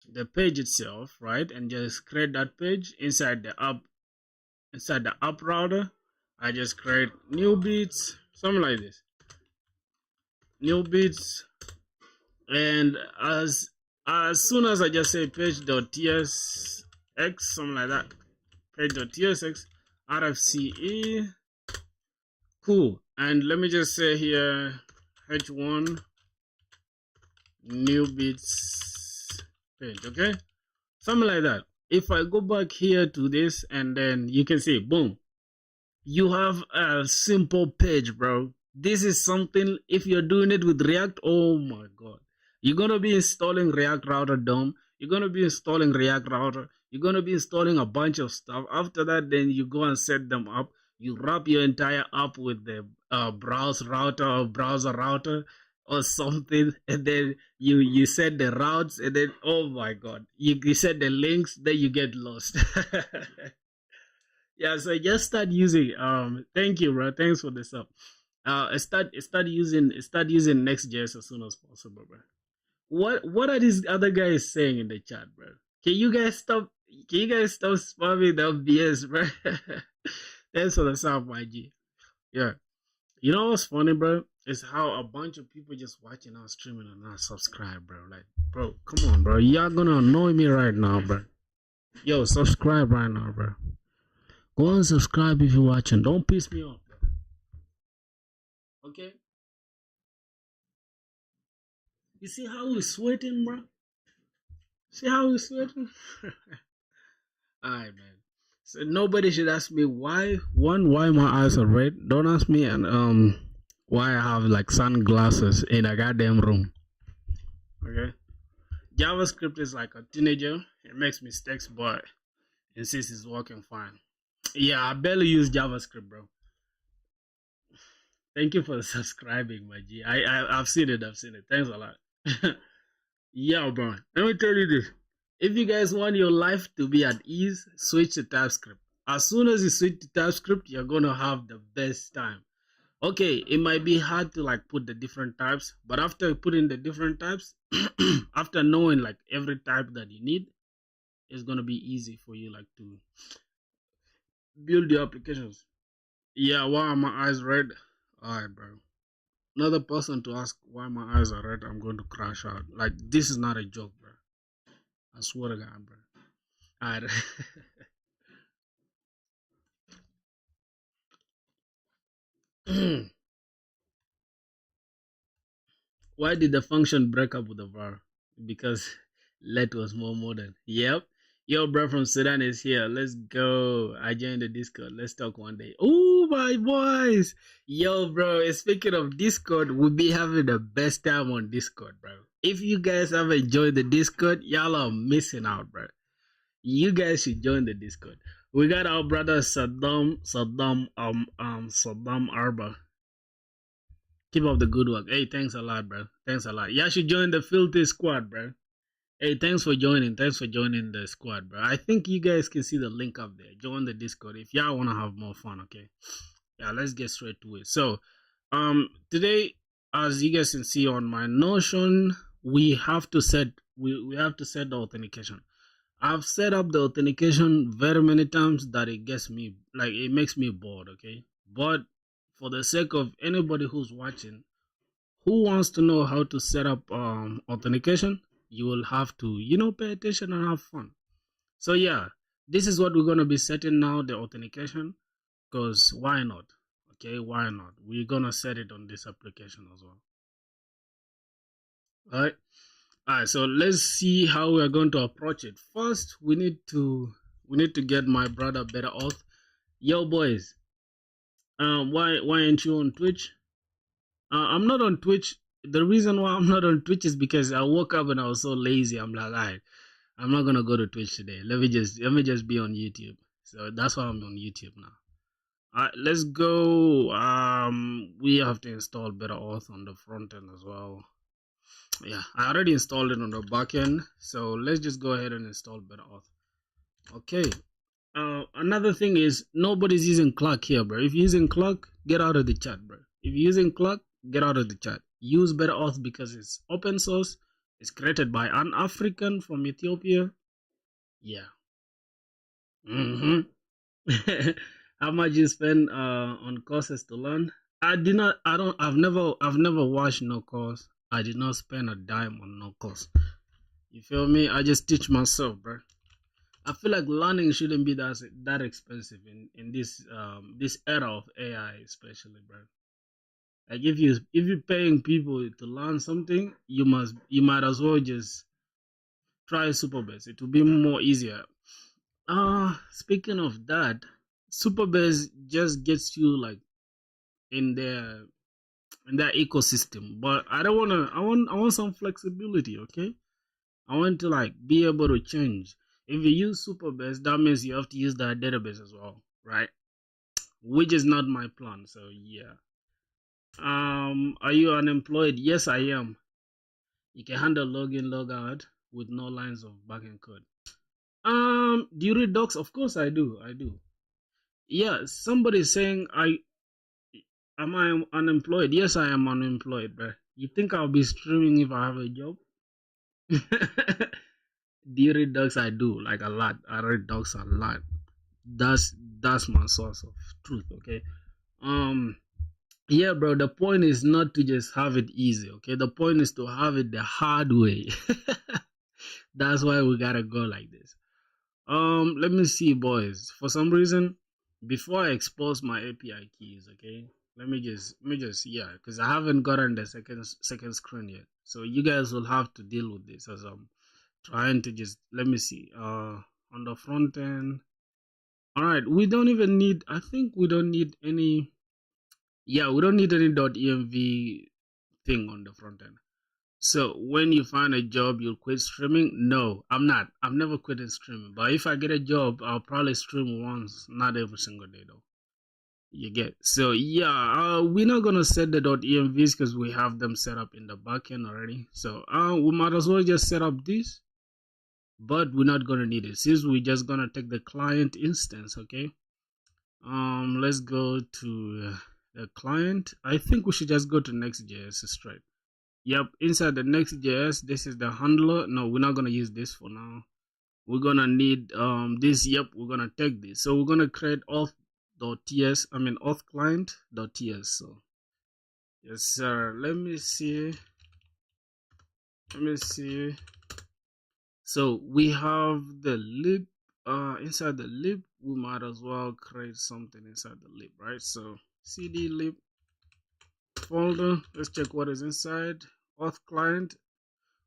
the page itself, right, and just create that page inside the app router, I just create new bits, something like this. New bits, and as soon as I just say page.tsx, something like that. Page.tsx, RFCE, cool. And let me just say here, h1 new bits page, okay? Something like that. If I go back here to this, and then you can see, boom, you have a simple page, bro. This is something, if you're doing it with React, oh my god. You're gonna be installing React Router DOM. You're gonna be installing React Router. You're gonna be installing a bunch of stuff. After that, then you go and set them up. You wrap your entire app with the browser router, or something, and then you set the routes, and then oh my god, you set the links, then you get lost. Yeah, so just start using thank you, bro. Thanks for this up. Start using Next.js as soon as possible, bro. What are these other guys saying in the chat, bro? Can you guys stop spamming the BS, bro? Thanks for the sub, my G. Yeah. You know what's funny, bro? Is how a bunch of people just watching our streaming and not subscribe, bro. Like, bro, come on, bro. Y'all gonna annoy me right now, bro. Yo, subscribe right now, bro. Go and subscribe if you're watching. Don't piss me off, bro. Okay? You see how we're sweating, bro? See how we're sweating? Alright, man. So nobody should ask me why my eyes are red. Don't ask me and why I have like sunglasses in a goddamn room. Okay? JavaScript is like a teenager. It makes mistakes, but insists it's working fine. Yeah, I barely use JavaScript, bro. Thank you for subscribing, my G. I've seen it. Thanks a lot. Yeah, bro. Let me tell you this. If you guys want your life to be at ease, switch to TypeScript. As soon as you switch to TypeScript, you're gonna have the best time. Okay, it might be hard to like put the different types, but after putting the different types, after knowing like every type that you need, it's gonna be easy for you like to build your applications. Yeah, why are my eyes red? Alright, bro. Another person to ask why my eyes are red, I'm going to crash out. Like, this is not a joke, bro. I swear to God, bro. Alright. Why did the function break up with the var? Because let was more modern. Yep. Yo, bro from Sudan is here. Let's go. I joined the Discord. Let's talk one day. Oh, my boys. Yo, bro. Speaking of Discord, we'll be having the best time on Discord, bro. If you guys haven't joined the Discord, y'all are missing out, bro. You guys should join the Discord. We got our brother Saddam Arba. Keep up the good work. Hey, thanks a lot, bro. Thanks a lot. Y'all should join the Filthy Squad, bro. Hey, thanks for joining. Thanks for joining the squad, bro. I think you guys can see the link up there. Join the Discord if y'all want to have more fun, okay? Yeah, let's get straight to it. So, today, as you guys can see on my Notion, we have to set the authentication. I've set up the authentication very many times that it makes me bored, okay? But for the sake of anybody who's watching who wants to know how to set up authentication, you will have to, pay attention and have fun. So yeah, this is what we're going to be setting now, the authentication, because why not? Okay, why not? We're going to set it on this application as well. All right, so let's see how we're going to approach it. First, we need to get my brother Better Auth. Yo, boys, why aren't you on Twitch? I'm not on Twitch. The reason why I'm not on Twitch is because I woke up and I was so lazy. I'm like, all right, I'm not gonna go to Twitch today. Let me just be on YouTube. So that's why I'm on YouTube now. All right, let's go. We have to install Better Auth on the front end as well. Yeah, I already installed it on the back end. So let's just go ahead and install Better Auth. Okay. Another thing is nobody's using Clark here, bro. If you're using Clark, get out of the chat, bro. If you're using Clark, get out of the chat. Use Better Auth because it's open source. It's created by an African from Ethiopia. Yeah. How much you spend on courses to learn? I've never watched no course. I did not spend a dime on no course. You feel me? I just teach myself, bro. I feel like learning shouldn't be that expensive in this era of AI, especially, bro. Like if you're paying people to learn something, you might as well just try Superbase. It will be more easier. Speaking of that, Superbase just gets you like in their ecosystem, but I don't wanna. I want some flexibility. Okay, I want to like be able to change. If you use Superbase, that means you have to use that database as well, right? Which is not my plan. So yeah. Are you unemployed? Yes, I am. You can handle login, log out with no lines of backend code. Do you read docs? Of course I do. I do. Yeah, somebody saying am I unemployed? Yes, I am unemployed, bro. You think I'll be streaming if I have a job? Do you read docs? I do, like a lot. I read docs a lot. That's that's my source of truth. Okay. Um. Yeah, bro. The point is not to just have it easy. Okay. The point is to have it the hard way. That's why we gotta go like this. Let me see, boys. For some reason, before I expose my API keys, okay, let me just yeah, because I haven't gotten the second screen yet. So you guys will have to deal with this as I'm trying to just let me see. On the front end. All right, we don't even need. I think we don't need any. Yeah, we don't need any .env thing on the front end. So when you find a job, you'll quit streaming? No, I'm not. I've never quit streaming. But if I get a job, I'll probably stream once, not every single day though. You get. So yeah, we're not gonna set the .envs because we have them set up in the backend already. So we might as well just set up this, but we're not gonna need it since we're just gonna take the client instance. Okay. Let's go to the client. I think we should just go to Next.js straight. Yep, inside the Next.js, this is the handler. No, we're not gonna use this for now. We're gonna need this. Yep, we're gonna take this. So we're gonna create auth.ts. I mean auth client.ts. So yes, sir. Let me see. Let me see. So we have the lib. Inside the lib, we might as well create something inside the lib, right? So cd lib folder. Let's check what is inside. Auth client.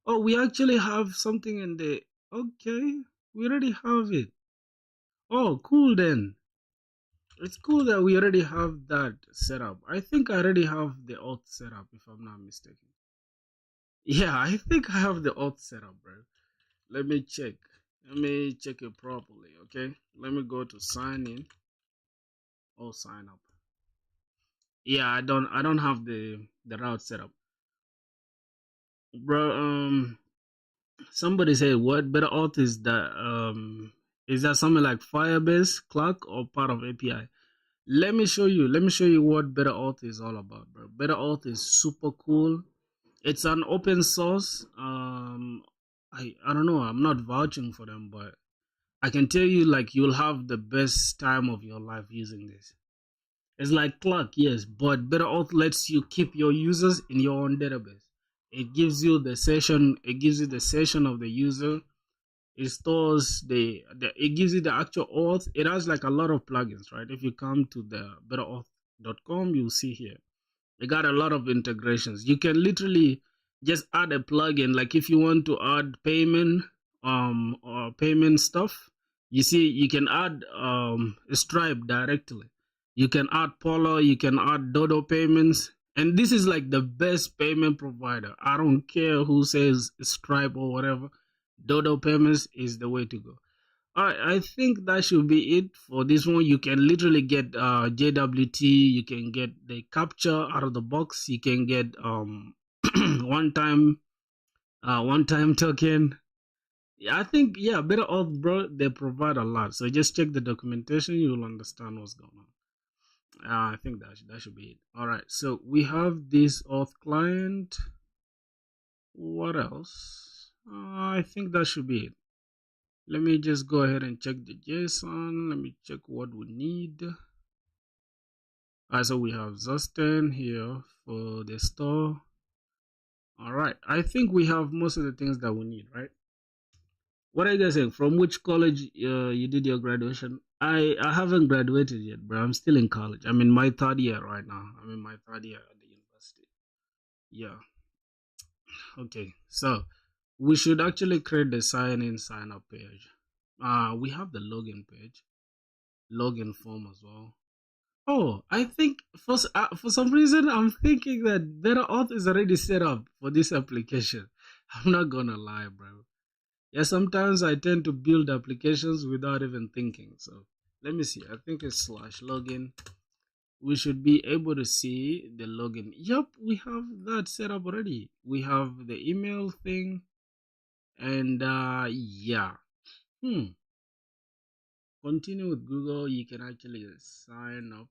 Oh, we actually have something in the. Okay, we already have it. Oh, cool then. It's cool that we already have that set up. I think I already have the auth set up if I'm not mistaken. Yeah, I think I have the auth set up, bro. Let me check. Let me check it properly, okay? Let me go to sign in or sign up. Yeah, I don't have the route set up. Bro, somebody said what better auth is that something like Firebase, Clark, or part of API? Let me show you. Let me show you what Better Auth is all about, bro. Better Auth is super cool. It's an open source. I don't know. I'm not vouching for them, but I can tell you, like, you'll have the best time of your life using this. It's like Clark, yes, but Better Auth lets you keep your users in your own database. It gives you the session. It gives you the session of the user. It stores it gives you the actual auth. It has like a lot of plugins, right? If you come to the betterauth.com, you'll see here it got a lot of integrations. You can literally just add a plugin. Like if you want to add payment or payment stuff, you see you can add Stripe directly. You can add Polo, you can add Dodo payments, and this is like the best payment provider. I don't care who says Stripe or whatever. Dodo payments is the way to go. Alright, I think that should be it for this one. You can literally get JWT, you can get the capture out of the box, you can get one time token. Yeah, I think yeah, Better Auth, bro, they provide a lot. So just check the documentation, you'll understand what's going on. I think that should be it. Alright, so we have this auth client. What else? I think that should be it. Let me just go ahead and check the JSON. Let me check what we need. So we have Zusten here for the store. All right, I think we have most of the things that we need, right? What are you guys saying? From which college you did your graduation? I haven't graduated yet, bro. I'm still in college. I'm in my third year right now. I'm in my third year at the university. Yeah. Okay. So we should actually create the sign in, sign up page. We have the login page, login form as well. Oh, I think for some reason I'm thinking that Better Auth is already set up for this application. I'm not gonna lie, bro. Yeah, sometimes I tend to build applications without even thinking. So let me see. I think it's /login. we should be able to see the login. Yep, we have that set up already. We have the email thing, and yeah. Continue with Google. You can actually sign up.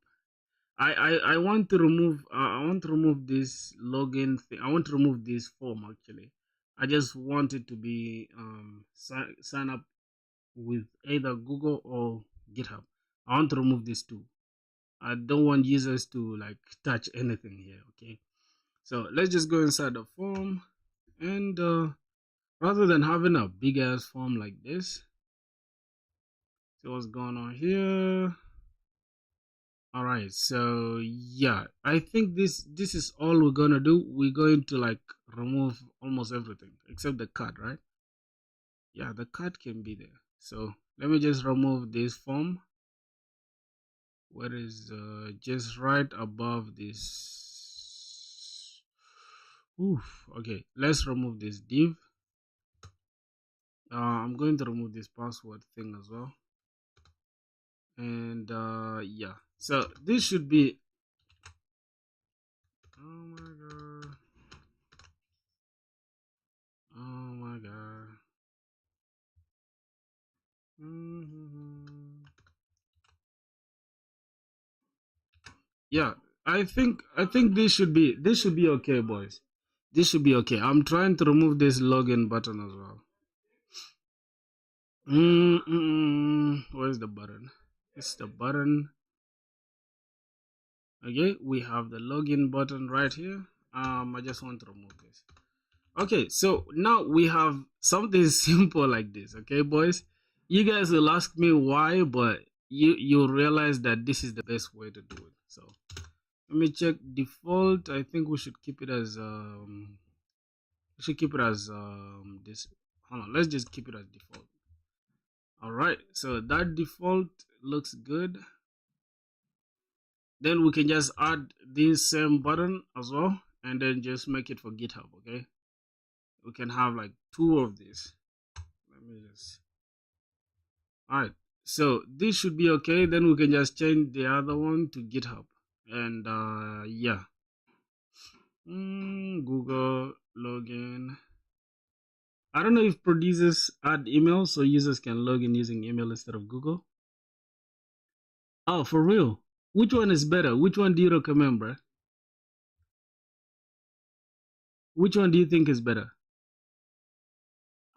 I want to remove this login thing. I want to remove this form actually. I just want it to be sign up with either Google or GitHub. I want to remove this too. I don't want users to like touch anything here. Okay, so let's just go inside the form, and rather than having a big ass form like this, see what's going on here. All right, so yeah, I think this is all we're gonna do. We're going to like remove almost everything except the card, right? Yeah, the card can be there. So let me just remove this form. Where is just right above this? Oof. Okay, let's remove this div. I'm going to remove this password thing as well. And yeah, so this should be. Oh my god. Oh my god. Yeah, I think this should be okay, boys. This should be okay. I'm trying to remove this login button as well. Where's the button? It's the button. Okay, we have the login button right here. I just want to remove this. Okay, so now we have something simple like this. Okay, boys, you guys will ask me why, but you'll realize that this is the best way to do it. So let me check default. I think we should keep it as this. Hold on, let's just keep it as default. All right, so that default looks good. Then we can just add this same button as well, and then just make it for GitHub. Okay, we can have like 2 of these. Let me just. All right, so this should be okay. Then we can just change the other one to GitHub, and yeah. Google login. I don't know if producers add email so users can log in using email instead of Google. Oh, for real? Which one is better? Which one do you recommend, bro? Which one do you think is better?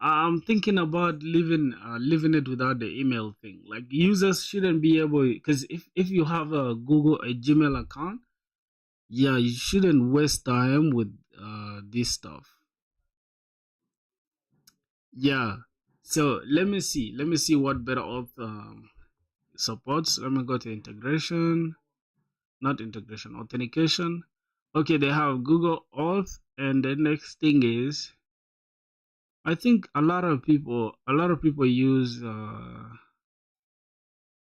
I'm thinking about leaving it without the email thing. Like users shouldn't be able, because if you have a Gmail account, yeah, you shouldn't waste time with this stuff. Yeah. So let me see what better auth supports. Let me go to integration, not integration, authentication. Okay, they have Google Auth, and the next thing is, I think a lot of people use.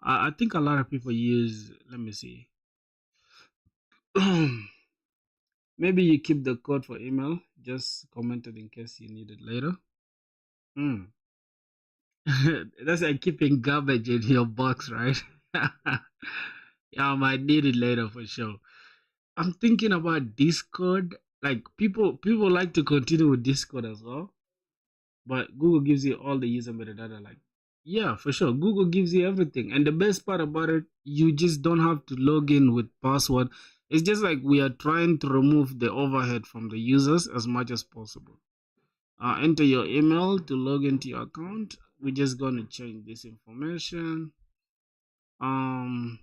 I think a lot of people use. Let me see. Maybe you keep the code for email. Just comment it in case you need it later. Mm. That's like keeping garbage in your box, right? Yeah, I might need it later for sure. I'm thinking about Discord. Like people like to continue with Discord as well, but Google gives you all the user metadata. Like, yeah, for sure, Google gives you everything, and the best part about it, you just don't have to log in with password. It's just like we are trying to remove the overhead from the users as much as possible. Enter your email to log into your account. We're just gonna change this information. Um,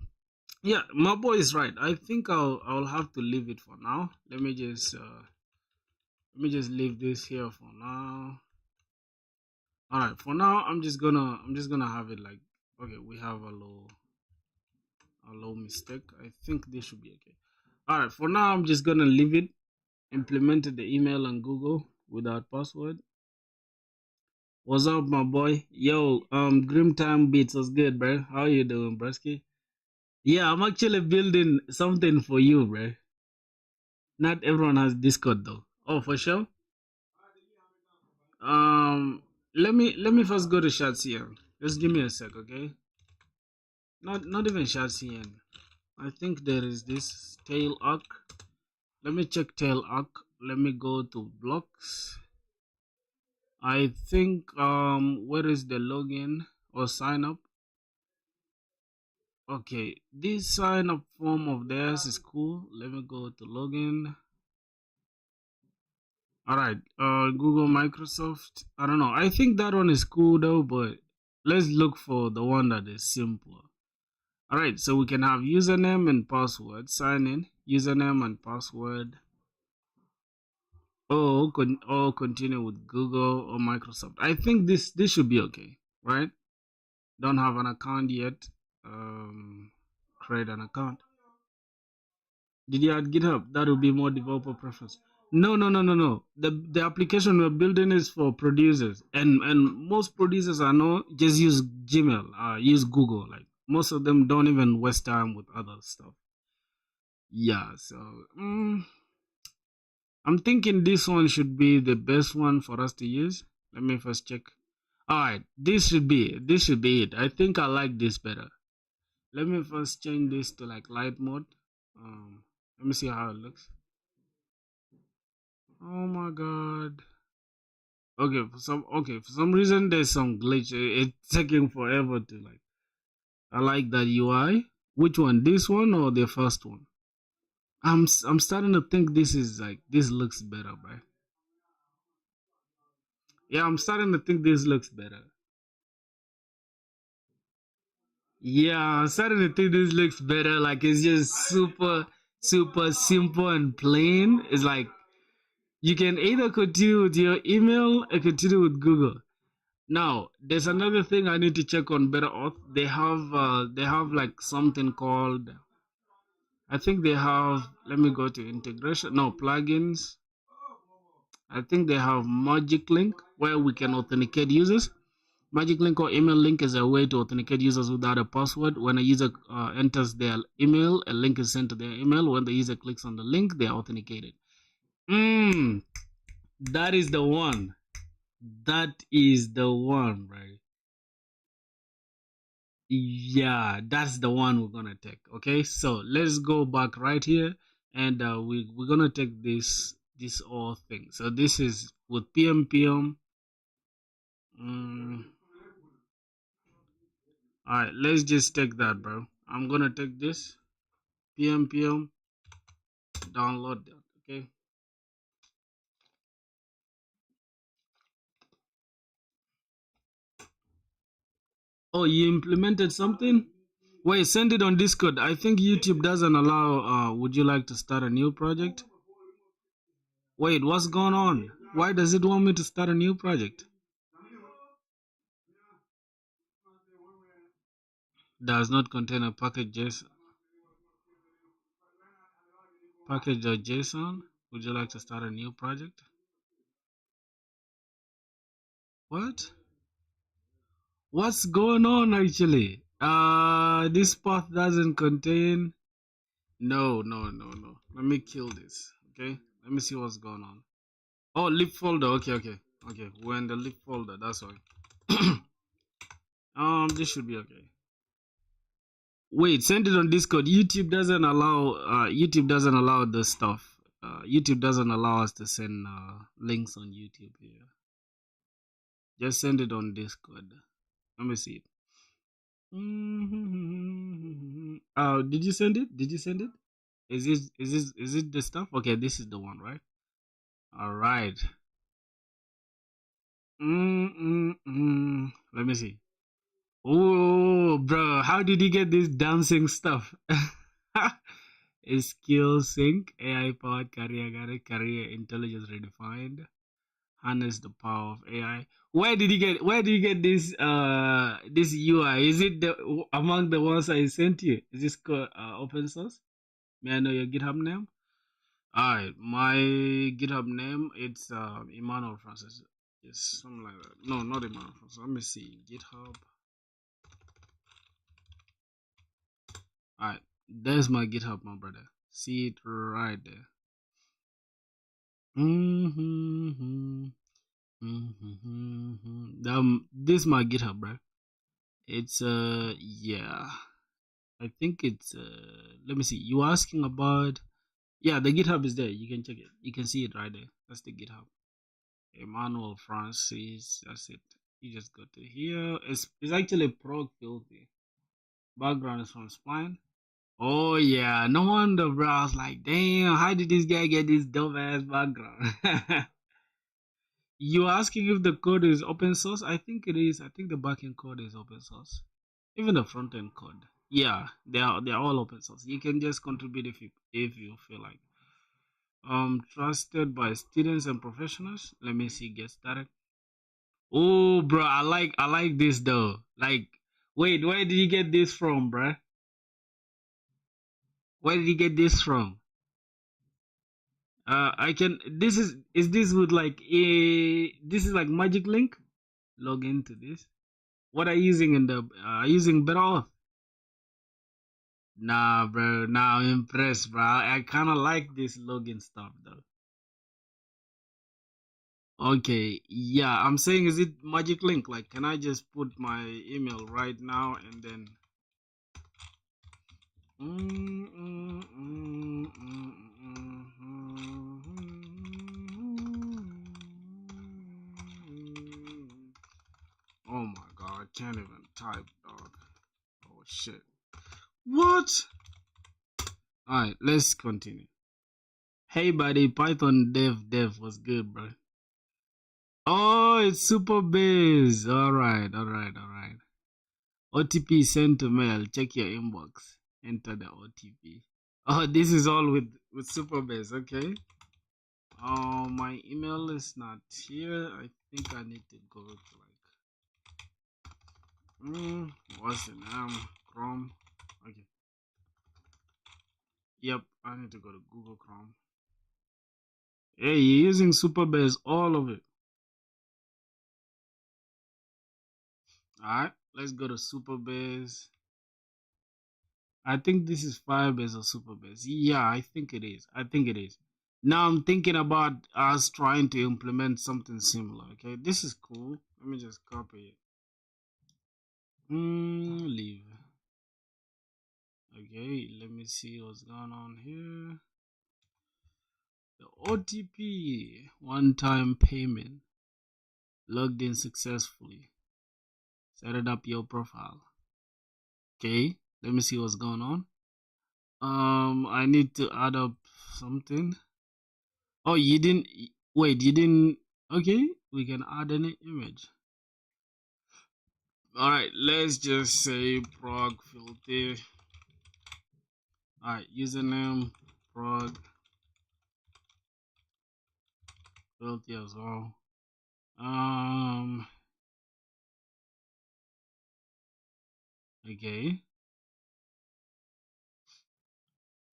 yeah, my boy is right. I think I'll have to leave it for now. Let me just leave this here for now. All right, for now I'm just gonna have it like, okay, we have a low mistake. I think this should be okay. All right, for now I'm just gonna leave it. Implemented the email on Google without password. What's up, my boy? Yo, Grim Time Beats was good, bro. How you doing, Brusky? Yeah, I'm actually building something for you, bro. Not everyone has Discord though. Oh, for sure. Let me first go to ChatCN. Just give me a sec, okay? Not even ChatCN. I think there is this tail arc. Let me check tail arc. Let me go to blocks. I think where is the login or sign up? Okay, this sign up form of theirs is cool. Let me go to login. All right, Google, Microsoft. I don't know. I think that one is cool though, but let's look for the one that is simpler. All right, so we can have username and password. Sign in, username and password. Or continue with Google or Microsoft. I think this should be okay, right? Don't have an account yet. Create an account. Did you add GitHub? That would be more developer preference. No, no, no, no, no. The application we're building is for producers, and most producers I know just use Gmail, use Google. Like most of them don't even waste time with other stuff. Yeah, so I'm thinking this one should be the best one for us to use. Let me first check. All right, this should be it. I think I like this better. Let me first change this to like light mode. Let me see how it looks. Oh my god. Okay, for some reason there's some glitch. It's taking forever to like. I like that UI. Which one? This one or the first one? I'm starting to think this looks better, bro. Yeah, I'm starting to think this looks better. Yeah, I'm starting to think this looks better. Like it's just super simple and plain. It's like you can either continue with your email or continue with Google. Now, there's another thing I need to check on Better Auth. They have like something called, I think they have, let me go to integration. No, plugins. I think they have Magic Link where we can authenticate users. Magic Link or email link is a way to authenticate users without a password. When a user enters their email, a link is sent to their email. When the user clicks on the link, they are authenticated. That is the one. That is the one, right? Yeah, that's the one we're gonna take. Okay, so let's go back right here, and we're gonna take this all thing. So this is with PMPM. All right, let's just take that, bro. I'm gonna take this PMPM, download that. Okay. Oh, you implemented something? Wait, send it on Discord. I think YouTube doesn't allow. Would you like to start a new project? Wait, what's going on? Why does it want me to start a new project? Does not contain a package.json. Would you like to start a new project? What? What's going on actually? This path doesn't contain. No, no, no, no. Let me kill this. Okay. Let me see what's going on. Oh, lib folder. Okay, okay, okay. We're in the lib folder. That's why. This should be okay. Wait, send it on Discord. YouTube doesn't allow. YouTube doesn't allow this stuff. YouTube doesn't allow us to send links on YouTube here. Just send it on Discord. Let me see it. Did you send it? Did you send it? Is it the stuff? Okay, this is the one, right? All right. Let me see. Oh, bro, how did you get this dancing stuff? Skill sync, AI powered career intelligence redefined. Harness the power of AI. Where did you get this UI? Is it among the ones I sent you? Is this called open source? May I know your GitHub name? Alright, my GitHub name it's Emmanuel Francis. Yes, something like that. No, not Emmanuel Francis. Let me see. GitHub. Alright, there's my GitHub, my brother. See it right there. This is my GitHub, bro. It's yeah. I think it's let me see. You asking about, yeah, the GitHub is there. You can check it. You can see it right there. That's the GitHub. Emmanuel Francis. That's it. You just go to here. It's actually prog filthy. Background is from Spline. Oh yeah, no wonder, bro. I was like, damn, how did this guy get this dope ass background? You asking if the code is open source? I think it is. I think the backend code is open source. Even the front end code. Yeah, they're all open source. You can just contribute if you feel like. Trusted by students and professionals. Let me see. Get started. Oh, bro, I like this though. Like, wait, where did you get this from, bro? Where did you get this from? I can. This is this with like a. This is like magic link. Log into this. What are you using in the? Using better auth? Nah, bro. Nah, I'm impressed, bro. I kind of like this login stuff though. Okay, yeah. I'm saying, is it magic link? Like, can I just put my email right now and then? Oh my god, I can't even type, dog. Oh shit. What? Alright, let's continue. Hey buddy, Python dev was good, bro. Oh, it's super biz. Alright. OTP sent to mail. Check your inbox. Enter the OTP. Oh, this is all with Superbase. Okay. My email is not here. I think I need to go to what's the name? Chrome. Okay. Yep, I need to go to Google Chrome. Hey, you're using Superbase, all of it. Alright, let's go to Superbase. I think this is Firebase or Superbase. Yeah, I think it is. Now I'm thinking about us trying to implement something similar. Okay, this is cool. Let me just copy it. Leave. Okay, let me see what's going on here. The OTP, one-time payment, logged in successfully. Set it up your profile. Okay, let me see what's going on. I need to add up something. Oh, you didn't. Wait, you didn't. Okay, we can add any image. All right, let's just say prog filter. All right, username prog filter as well. Okay.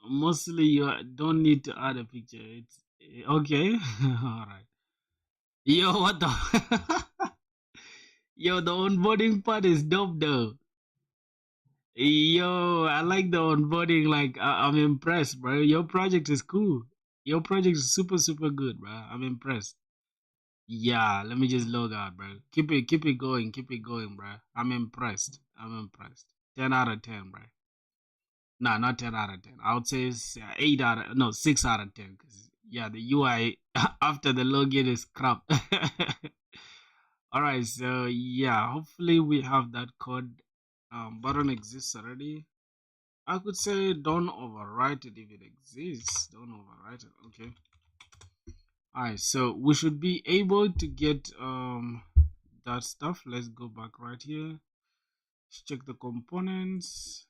Mostly you don't need to add a picture. It's okay. All right. Yo, what the? Yo, the onboarding part is dope though. Yo, I like the onboarding. Like, I'm impressed, bro. Your project is cool. Your project is super good, bro. I'm impressed. Yeah, let me just log out, bro. Keep it going, bro. I'm impressed. 10 out of 10, bro. No, not 10 out of 10. I would say it's 6 out of 10. Cause yeah, the UI after the login is crap. All right, so yeah, hopefully we have that code button exists already. I could say don't overwrite it if it exists. Don't overwrite it. Okay. All right, so we should be able to get that stuff. Let's go back right here. Let's check the components.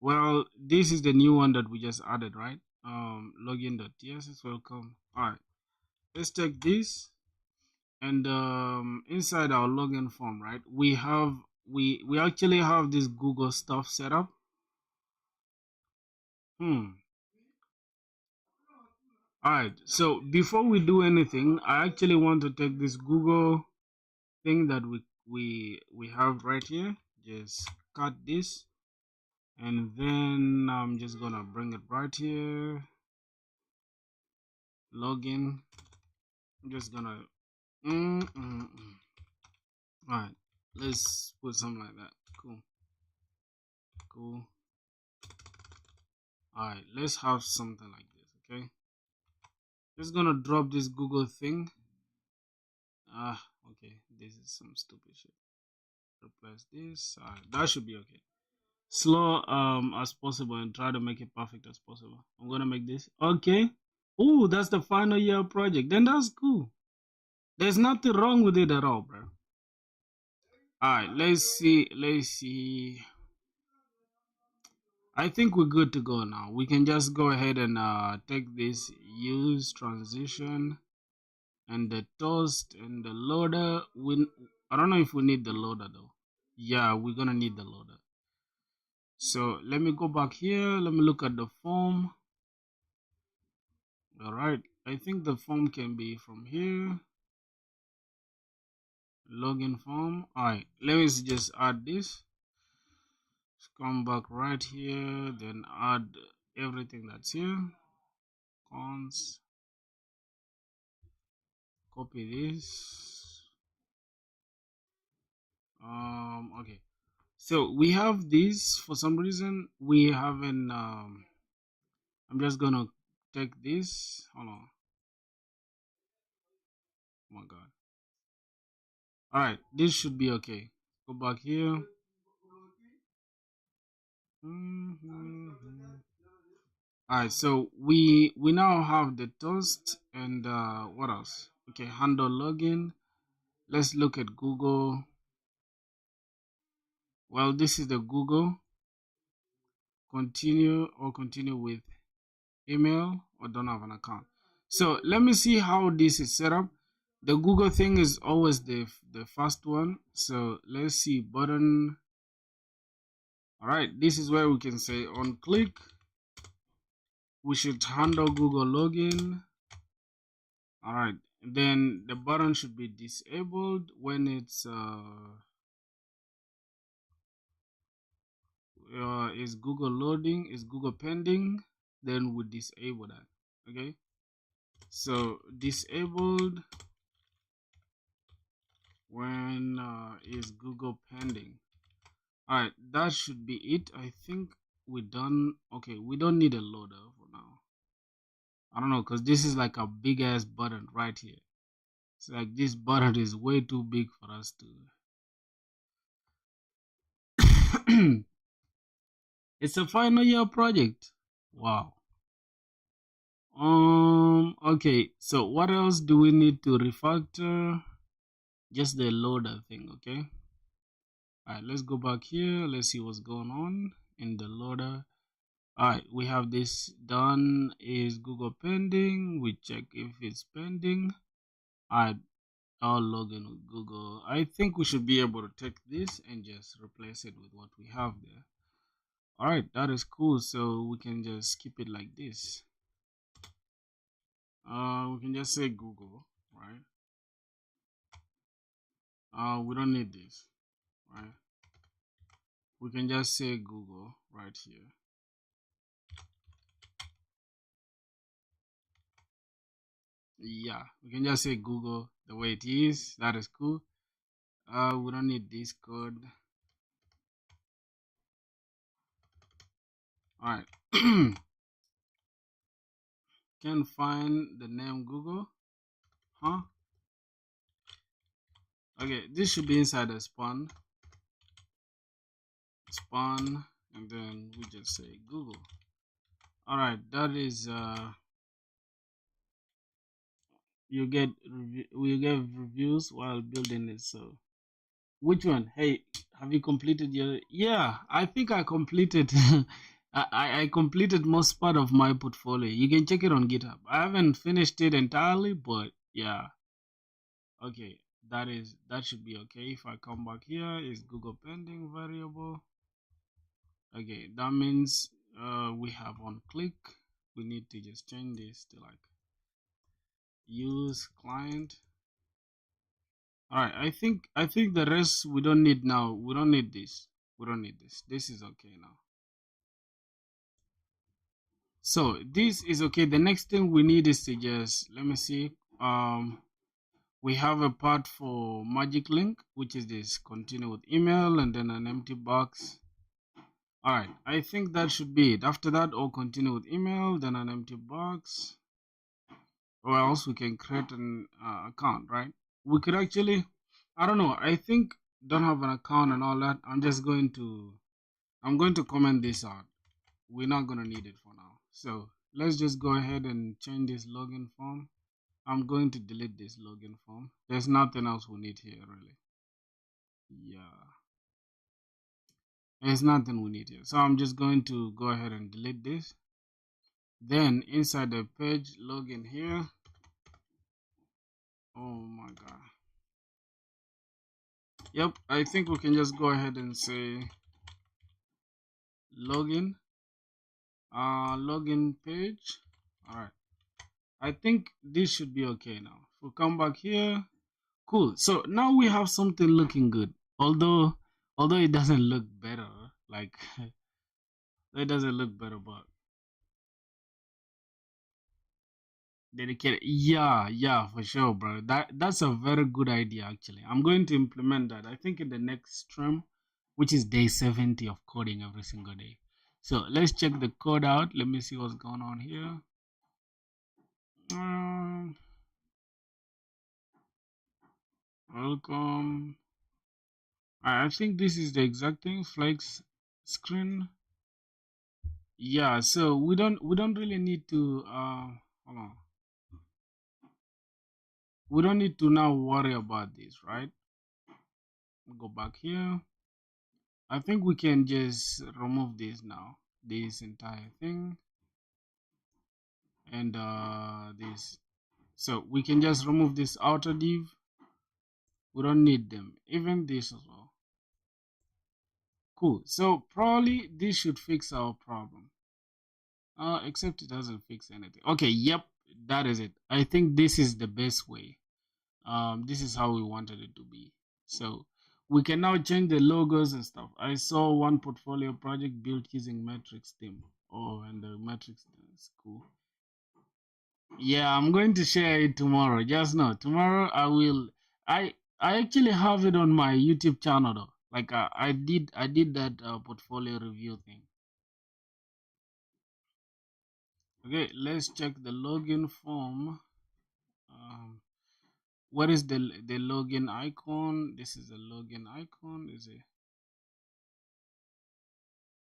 Well, this is the new one that we just added, right? Login.tss, welcome. All right, let's check this. And inside our login form, right, we actually have this Google stuff set up. All right, so before we do anything, I actually want to take this Google thing that we have right here, just cut this, and then I'm just gonna bring it right here. Login. I'm just gonna all right, let's put something like that. Cool. cool. All right, let's have something like this. Okay, just gonna drop this Google thing. Okay, this is some stupid shit. Replace this. All right, that should be okay. Slow as possible and try to make it perfect as possible. I'm gonna make this okay. Oh, that's the final year project. Then that's cool. There's nothing wrong with it at all, bro. All right, let's see. Let's see. I think we're good to go now. We can just go ahead and take this use transition and the toast and the loader. I don't know if we need the loader though. Yeah, we're gonna need the loader. So let me go back here. Let me look at the form. All right, I think the form can be from here. Login form. All right, let me just add this. Come back right here, then add everything that's here. Cons. Copy this. Okay. So we have this. For some reason, we haven't. I'm just gonna take this. Hold on. Oh my god. All right, this should be okay. Go back here. All right, so we now have the toast and what else? Okay, handle login. Let's look at Google. Well, this is the Google. Continue with email or don't have an account. So let me see how this is set up. The Google thing is always the first one. So let's see button. All right, this is where we can say on click. We should handle Google login. All right, then the button should be disabled when it's is Google loading, is Google pending, then we disable that. Okay, so disabled when is Google pending. All right, that should be it. I think we're done. Okay, we don't need a loader for now. I don't know, because this is like a big ass button right here. It's like this button is way too big for us to it's a final year project. Wow. Okay, so what else do we need to refactor? Just the loader thing. Okay, all right, let's go back here. Let's see what's going on in the loader. All right, we have this done. Is Google pending? We check if it's pending. All right, I'll log in with Google. I think we should be able to take this and just replace it with what we have there. All right, that is cool. So we can just keep it like this. We can just say Google, right? We don't need this, right? We can just say Google right here. Yeah, we can just say Google the way it is. That is cool. We don't need this code. All right. Can't find the name Google, huh? Okay, this should be inside the spawn, and then we just say Google. All right, that is you get reviews while building it. So which one? Hey, have you completed your? Yeah, I think I completed. I completed most part of my portfolio. You can check it on GitHub. I haven't finished it entirely, but yeah. Okay, that should be okay. If I come back here, is Google pending variable? Okay, that means we have on click. We need to just change this to like use client. All right, I think the rest we don't need now. We don't need this. We don't need this. This is okay now. So this is okay. The next thing we need is to just let me see. We have a part for magic link, which is this continue with email and then an empty box. All right, I think that should be it. After that, I'll continue with email, then an empty box, or else we can create an account, right? We could actually, I don't know. I think don't have an account and all that. I'm going to comment this out. We're not gonna need it for now. So let's just go ahead and change this login form. I'm going to delete this login form. There's nothing else we need here, really. Yeah, there's nothing we need here. So I'm just going to go ahead and delete this. Then inside the page, login here. Oh my god. Yep, I think we can just go ahead and say login. Login page. All right. I think this should be okay now. If we come back here, cool. So now we have something looking good. Although it doesn't look better, like it doesn't look better, but dedicated. Yeah, for sure, bro. That's a very good idea actually. I'm going to implement that. I think in the next stream, which is day 70 of coding every single day. So let's check the code out. Let me see what's going on here. Um, Welcome. I think this is the exact thing. Flex screen. Yeah, so we don't really need to hold on. We don't need to now worry about this, right? We'll go back here. I think we can just remove this now. This entire thing and this. So we can just remove this outer div. We don't need them. Even this as well. Cool. So probably this should fix our problem. Except it doesn't fix anything. Okay, yep, that is it. I think this is the best way. This is how we wanted it to be. So we can now change the logos and stuff. I saw one portfolio project built using metrics theme. Oh, and the metrics theme is cool. Yeah, I'm going to share it tomorrow. Just know tomorrow I will. I actually have it on my YouTube channel though. Like I did that portfolio review thing. Okay, let's check the login form. Um, what is the login icon? This is the login icon. Is it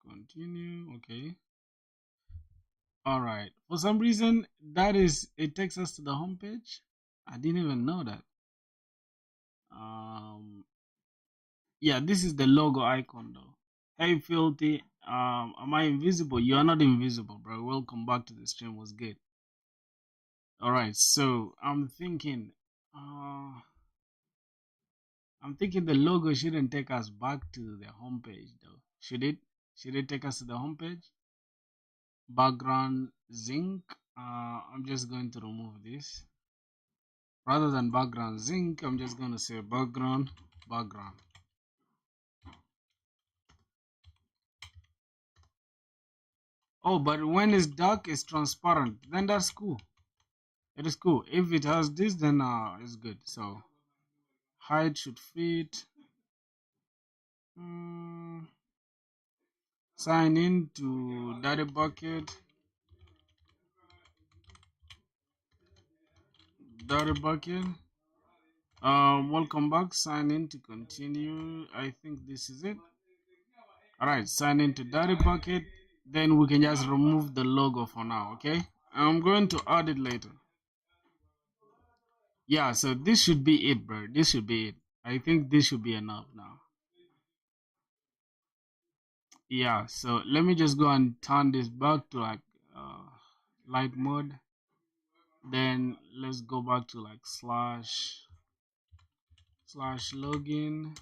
continue? Okay. All right. For some reason, it takes us to the home page. I didn't even know that. Um, yeah, this is the logo icon though. Hey, filthy. Am I invisible? You are not invisible, bro. Welcome back to the stream. Was good. All right. So I'm thinking the logo shouldn't take us back to the home page though. Should it? Should it take us to the home page? Background zinc. I'm just going to remove this. Rather than background zinc, I'm just going to say background. Oh, but when it's dark, it's transparent. Then that's cool. It is cool. If it has this, then it's good. So height should fit. Mm, sign in to Daddy Bucket. Welcome back. Sign in to continue. I think this is it. All right, sign into Daddy Bucket. Then we can just remove the logo for now. Okay, I'm going to add it later. Yeah, so this should be it, bro. This should be it. I think this should be enough now. Yeah, so let me just go and turn this back to like light mode. Then let's go back to like slash login.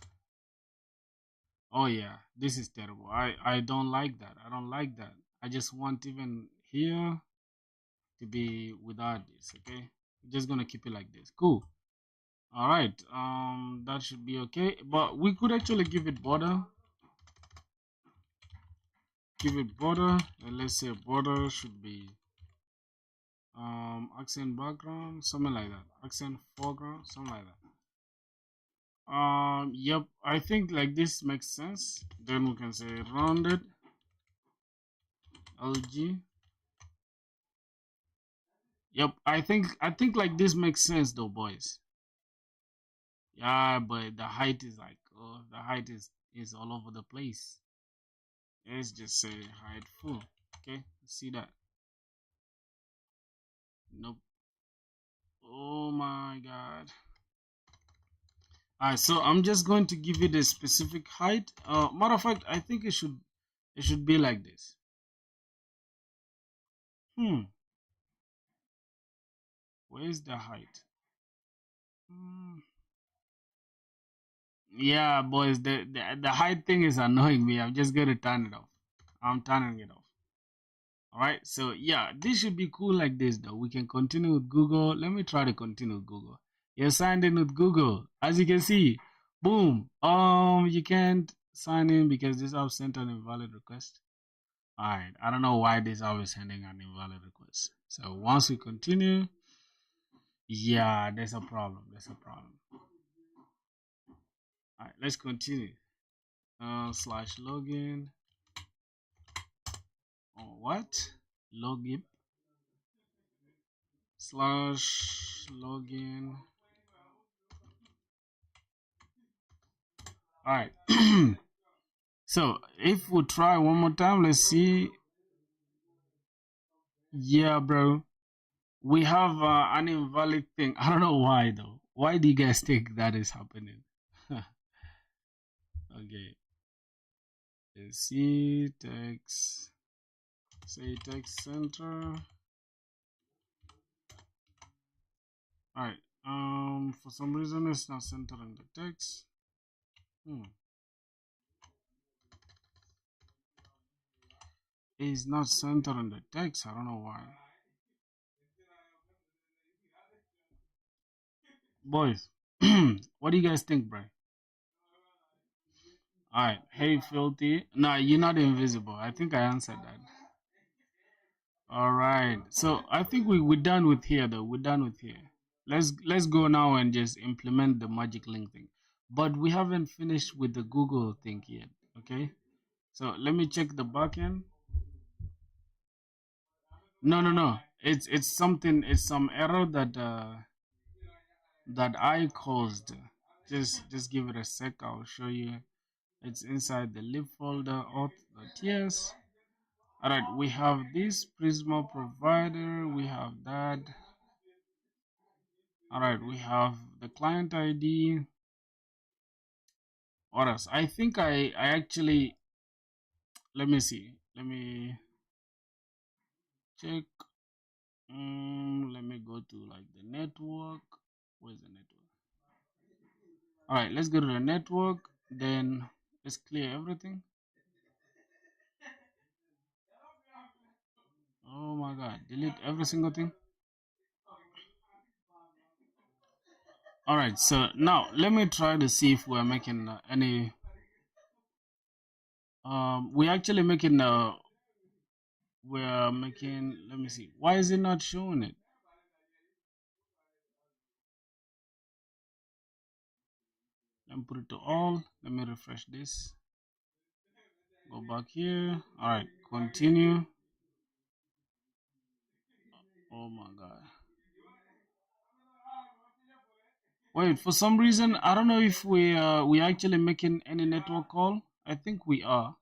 Oh yeah, this is terrible. I don't like that. I don't like that. I just want even here to be without this. Okay, just gonna keep it like this. Cool. All right. That should be okay. But we could actually give it border. Give it border, and let's say border should be accent background, something like that. Accent foreground, something like that. Yep, I think like this makes sense. Then we can say rounded. LG. Yep, I think like this makes sense though, boys. Yeah, but the height is like, oh, the height is all over the place. Let's just say height full. Okay, see that? Nope. Oh my god. Alright, so I'm just going to give it a specific height. Matter of fact, I think it should be like this. Where's the height? Hmm. Yeah, boys, the height thing is annoying me. I'm just gonna turn it off. I'm turning it off. All right, so yeah, this should be cool like this though. We can continue with Google. Let me try to continue with Google. You're signed in with Google. As you can see, boom. You can't sign in because this app sent an invalid request. All right, I don't know why this app is sending an invalid request. So once we continue, yeah, there's a problem. There's a problem. All right, let's continue. Slash login. Oh, what? Login slash login. All right. So if we try one more time, let's see. Yeah, bro. We have an invalid thing. I don't know why though. Why do you guys think that is happening? Okay. Let's see text. Say text center. All right. For some reason it's not centering the text. It's not centering the text. I don't know why. Boys, what do you guys think, bro? Alright, hey filthy. Nah, you're not invisible. I think I answered that. Alright, so I think we're done with here though. We're done with here. Let's go now and just implement the magic link thing. But we haven't finished with the Google thing yet. Okay? So let me check the backend. No. It's something, it's some error that I caused. Just give it a sec, I'll show you. It's inside the lib folder auth.ts. All right, we have this Prisma provider, we have that. All right, we have the client ID. What else? I think I actually, let me see, let me check. Let me go to like the network. Where's the network? All right, let's go to the network, then let's clear everything. Oh my god, delete every single thing. All right, so now let me try to see if we're making any we actually making we're making, let me see, why is it not showing it? Let me put it to all. Let me refresh this, go back here. All right, continue. Oh my god, wait, for some reason I don't know if we actually making any network call. I think we are.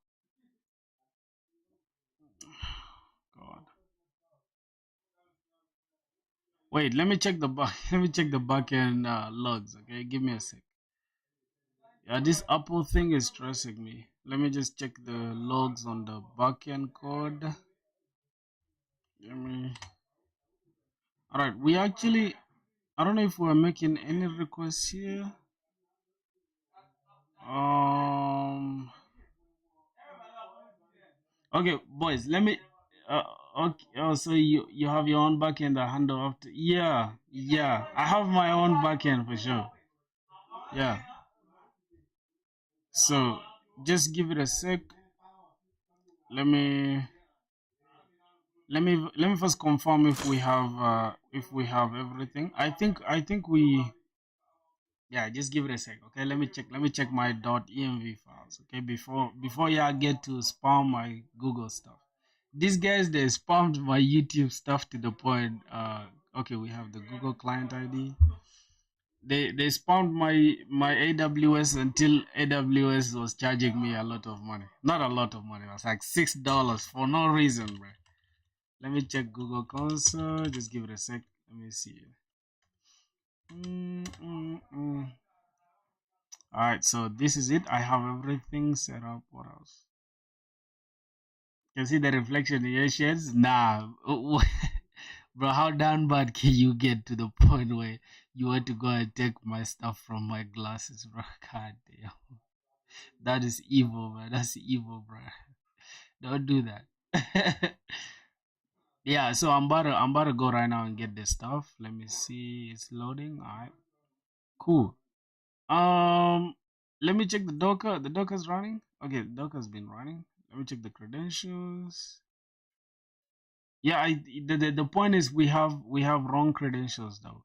God, wait, let me check the back let me check the backend logs. Okay, give me a sec. Yeah, this Apple thing is stressing me. Let me just check the logs on the backend code. Let me. All right, we actually, I don't know if we're making any requests here. Um. Okay, boys, let me. Okay. Oh, so you have your own backend that handle off. Yeah. I have my own backend for sure. Yeah. So just give it a sec. Let me let me first confirm if we have everything. I think we, yeah, just give it a sec. Okay, let me check my .env files. Okay, before y'all get to spam my Google stuff. These guys, they spammed my YouTube stuff to the point. Okay, we have the Google client ID. They spammed my AWS until AWS was charging me a lot of money. Not a lot of money. It was like $6 for no reason, bro. Let me check Google Console. Just give it a sec. Let me see. All right, so this is it. I have everything set up. What else? You see the reflection in your shades? Nah. Bro, how down bad can you get to the point where you want to go and take my stuff from my glasses, bro? God damn. That is evil, man. That's evil, bro. Don't do that. Yeah, so I'm about to go right now and get the stuff. Let me see. It's loading. Alright. Cool. Um Let me check the Docker. The Docker's running. Okay, the Docker's been running. Let me check the credentials. Yeah, the point is we have wrong credentials though.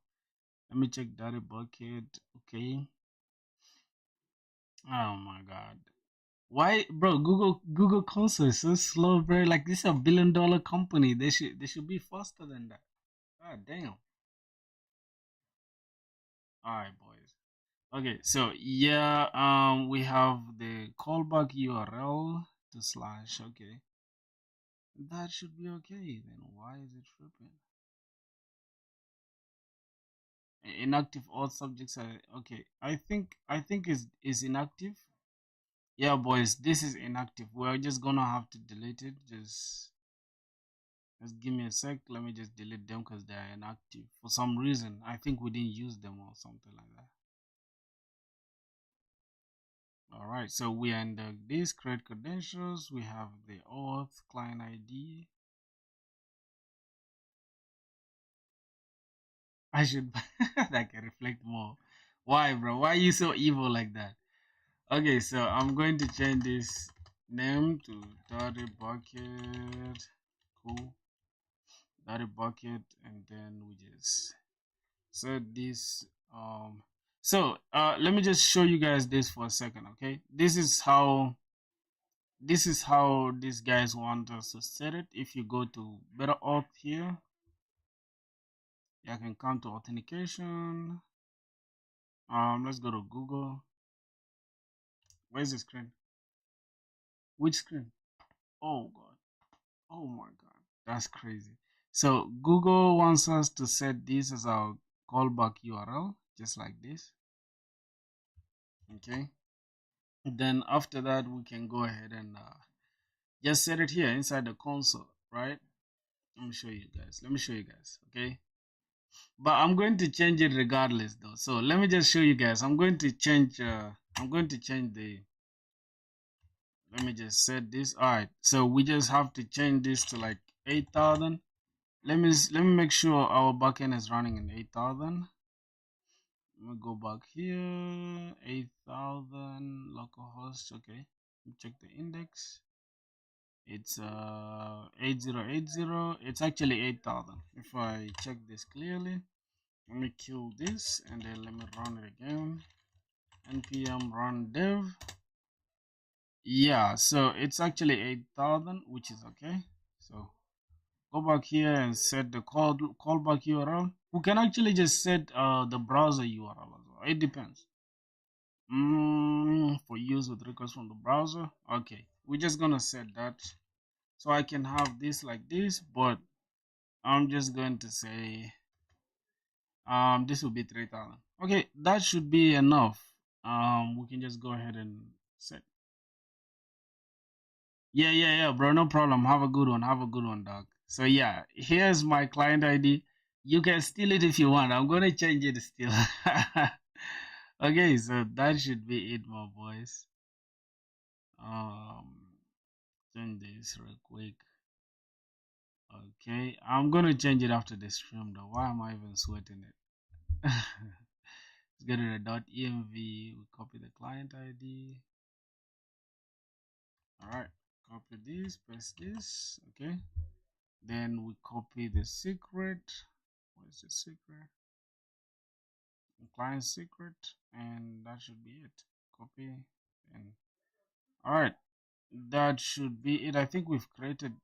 Let me check data bucket. Okay. Oh my god. Why, bro? Google Console is so slow, bro. Like this is a $1 billion company. They should be faster than that. God damn. All right, boys. Okay, so yeah, we have the callback URL to slash. Okay, that should be okay. Then why is it tripping? Inactive all subjects are okay. I think is inactive. Yeah, boys, this is inactive. We're just gonna have to delete it. Just give me a sec. Let me just delete them because they are inactive for some reason. I think we didn't use them or something like that. All right, so we are in this create credentials. We have the auth client ID. I should that can reflect more. Why, bro? Why are you so evil like that? Okay, so I'm going to change this name to dirty bucket. Cool. Dirty bucket, and then we just set this. Let me just show you guys this for a second, okay? This is how these guys want us to set it. If you go to better auth here, you can come to authentication. Let's go to Google. Where's the screen? Which screen? Oh god. Oh my god. That's crazy. So Google wants us to set this as our callback URL, just like this. Okay. Then after that, we can go ahead and just set it here inside the console, right? Let me show you guys. Okay. But I'm going to change it regardless though. So let me just show you guys. I'm going to change the let me just set this. All right, so we just have to change this to like 8,000. Let me make sure our backend is running in 8,000. Let me go back here. 8,000 localhost. Okay, let me check the index. It's 8080. It's actually 8,000 if I check this clearly. Let me kill this and then let me run it again. npm run dev. Yeah, so it's actually 8,000, which is okay. So go back here and set the callback URL. We can actually just set the browser URL as well. It depends. For use with requests from the browser. Okay, we're just gonna set that. So I can have this like this, but I'm just going to say this will be 3,000. Okay, that should be enough. We can just go ahead and set. Yeah, bro. No problem. Have a good one. Have a good one, dog. So yeah, here's my client ID. You can steal it if you want. I'm gonna change it still. Okay, so that should be it, my boys. Change this real quick. Okay, I'm gonna change it after the stream though. Why am I even sweating it? Let's go to the .env. We copy the client ID. All right, copy this, paste this. Okay. Then we copy the secret. Where's the secret? The client secret, and that should be it. Copy and all right, that should be it. I think we've created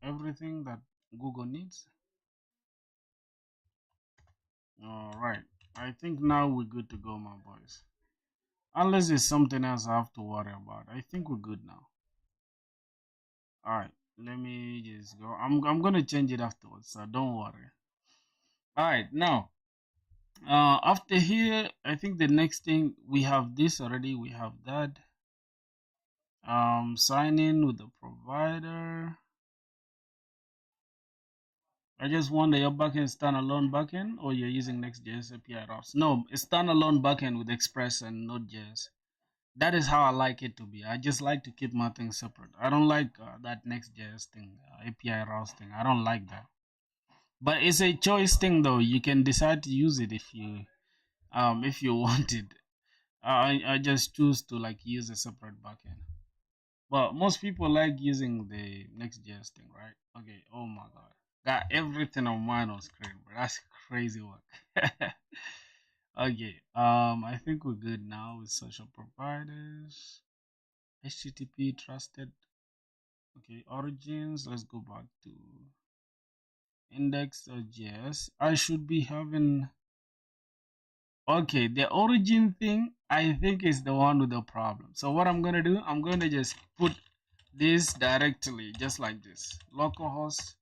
everything that Google needs. All right, I think now we're good to go, my boys. Unless there's something else I have to worry about. I think we're good now. All right, let me just go. I'm gonna change it afterwards, so don't worry. All right, now after here, I think the next thing we have this already. We have that. Sign in with the provider. I just wonder your backend standalone backend or you're using Next.js API routes. No, it's standalone backend with Express and Node.js. That is how I like it to be. I just like to keep my things separate. I don't like that Next.js thing, API routes thing. I don't like that. But it's a choice thing though. You can decide to use it if you want it. I just choose to like use a separate backend. But most people like using the Next.js thing, right? Okay. Oh my god, got everything on mine on screen, bro. That's crazy work. Okay. I think we're good now with social providers. HTTP trusted. Okay. Origins. Let's go back to index.js. I should be having. Okay, the origin thing I think is the one with the problem. So what I'm gonna do, I'm gonna just put this directly, just like this. Localhost,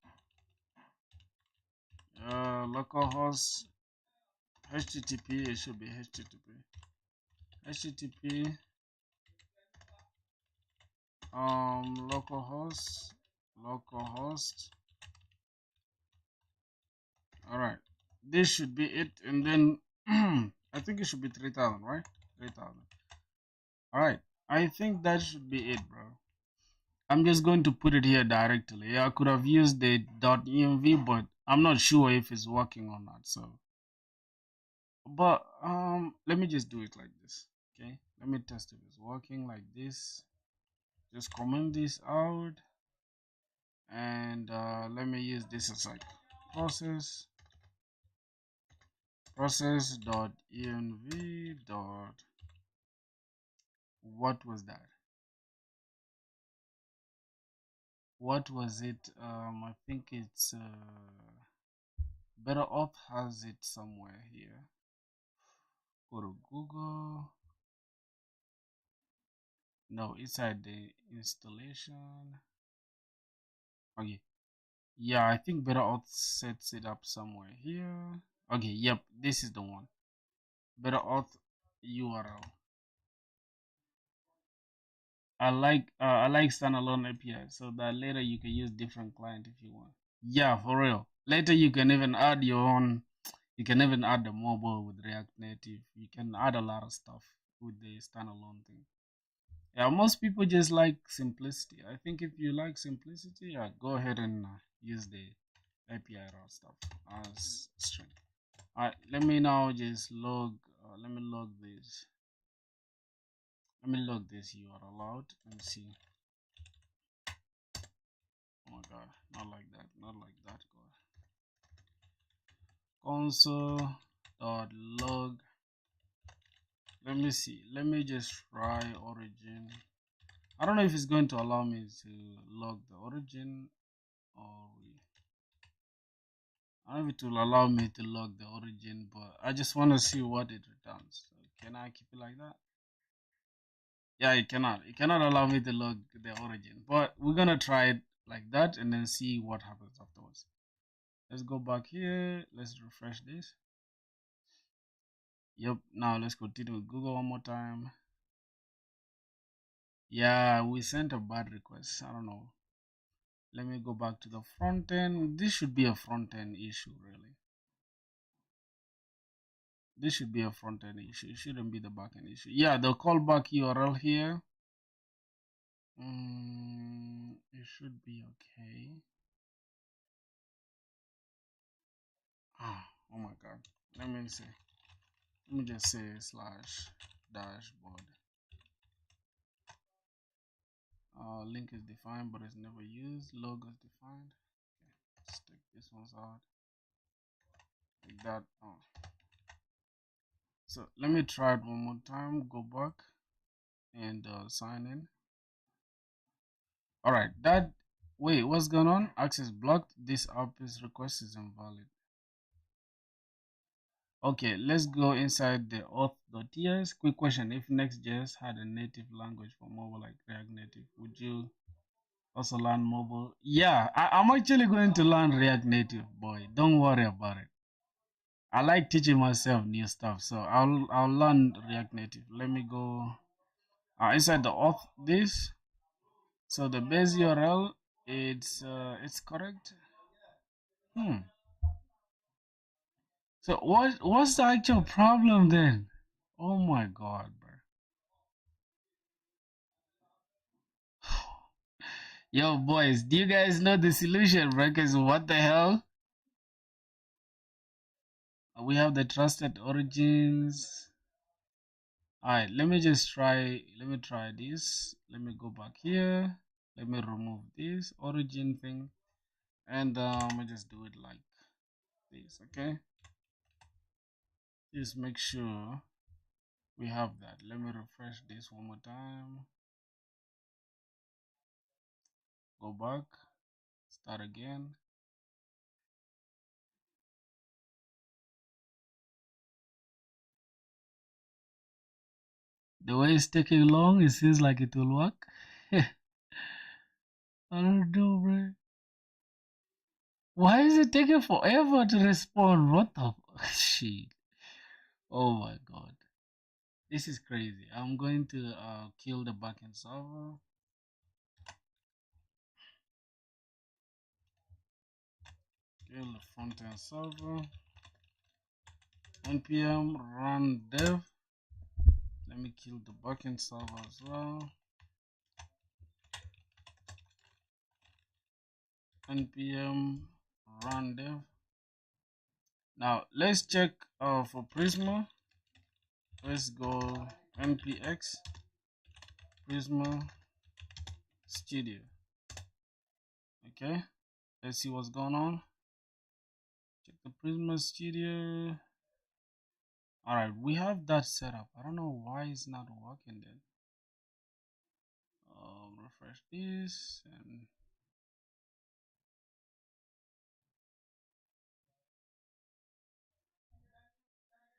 localhost, HTTP. It should be HTTP, localhost. All right, this should be it, and then I think it should be 3000, right? 3000. All right, I think that should be it, bro. I'm just going to put it here directly. I could have used the .env, but I'm not sure if it's working or not. So, but let me just do it like this. Okay, let me test if it's working like this. Just comment this out, and let me use this as like process.env dot. What was that? What was it? I think it's Better Auth has it somewhere here. Go to Google. No, inside the installation. Okay. Yeah, I think Better Auth sets it up somewhere here. Okay, yep, this is the one. Better Auth URL. I like standalone API so that later you can use different client if you want. Yeah, for real. Later you can even add your own. You can even add the mobile with React Native. You can add a lot of stuff with the standalone thing. Yeah, most people just like simplicity. I think if you like simplicity, yeah, go ahead and use the API route stuff as string. Alright, let me now just log. Let me log this. Let me log this URL out and see. Oh my god, not like that, not like that. God. Console.log. Let me see. Let me just try origin. I don't know if it's going to allow me to log the origin or I don't know if it will allow me to log the origin, but I just want to see what it returns. So can I keep it like that? Yeah, it cannot. It cannot allow me to log the origin, but we're gonna try it like that and then see what happens afterwards. Let's go back here. Let's refresh this. Yep. Now let's continue with Google one more time. Yeah, we sent a bad request. I don't know. Let me go back to the front end. This should be a front end issue, really. This should be a front end issue. It shouldn't be the back end issue. Yeah, the callback URL here. It should be okay. Oh my god. Let me see. Let me just say slash dashboard. Link is defined but it's never used. Logo is defined. Okay, let's take this one's out. Like that. Oh. So let me try it one more time. Go back and sign in. All right, that Wait, what's going on? Access blocked. This API's request is invalid. Okay, let's go inside the auth.ts. Quick question: if Next.js had a native language for mobile like React Native, would you also learn mobile? Yeah, I'm actually going to learn React Native, boy. Don't worry about it. I like teaching myself new stuff, so I'll learn React Native. Let me go inside the auth this. So the base URL it's correct. Hmm. So what's the actual problem then? Oh my god, bro. Yo, boys, do you guys know the solution, bro? Because what the hell? We have the trusted origins. Alright, let me try this. Let me go back here. Let me remove this origin thing. And let me just do it like this, okay? Just make sure we have that. Let me refresh this one more time. Go back, start again. The way it's taking long, it seems like it will work. I don't know, bro. Why is it taking forever to respond? What the shit? Oh my god. This is crazy. I'm going to kill the backend server. Kill the frontend server. npm run dev. Let me kill the backend server as well. npm run dev. Now let's check for Prisma. Let's go npx Prisma Studio. Okay, let's see what's going on. Check the Prisma Studio. All right, we have that set up. I don't know why it's not working then. Refresh this and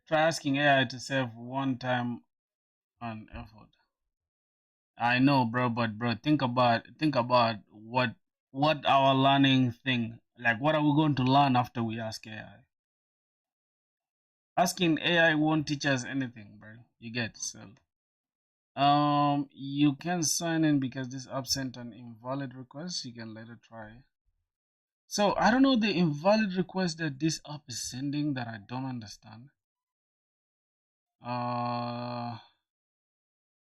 try asking AI to save one time and effort. I know, bro, but bro, think about what our learning thing like. What are we going to learn after we ask AI? Asking AI won't teach us anything, bro. You get so. You can sign in because this app sent an invalid request. You can later try. So I don't know the invalid request that this app is sending that I don't understand.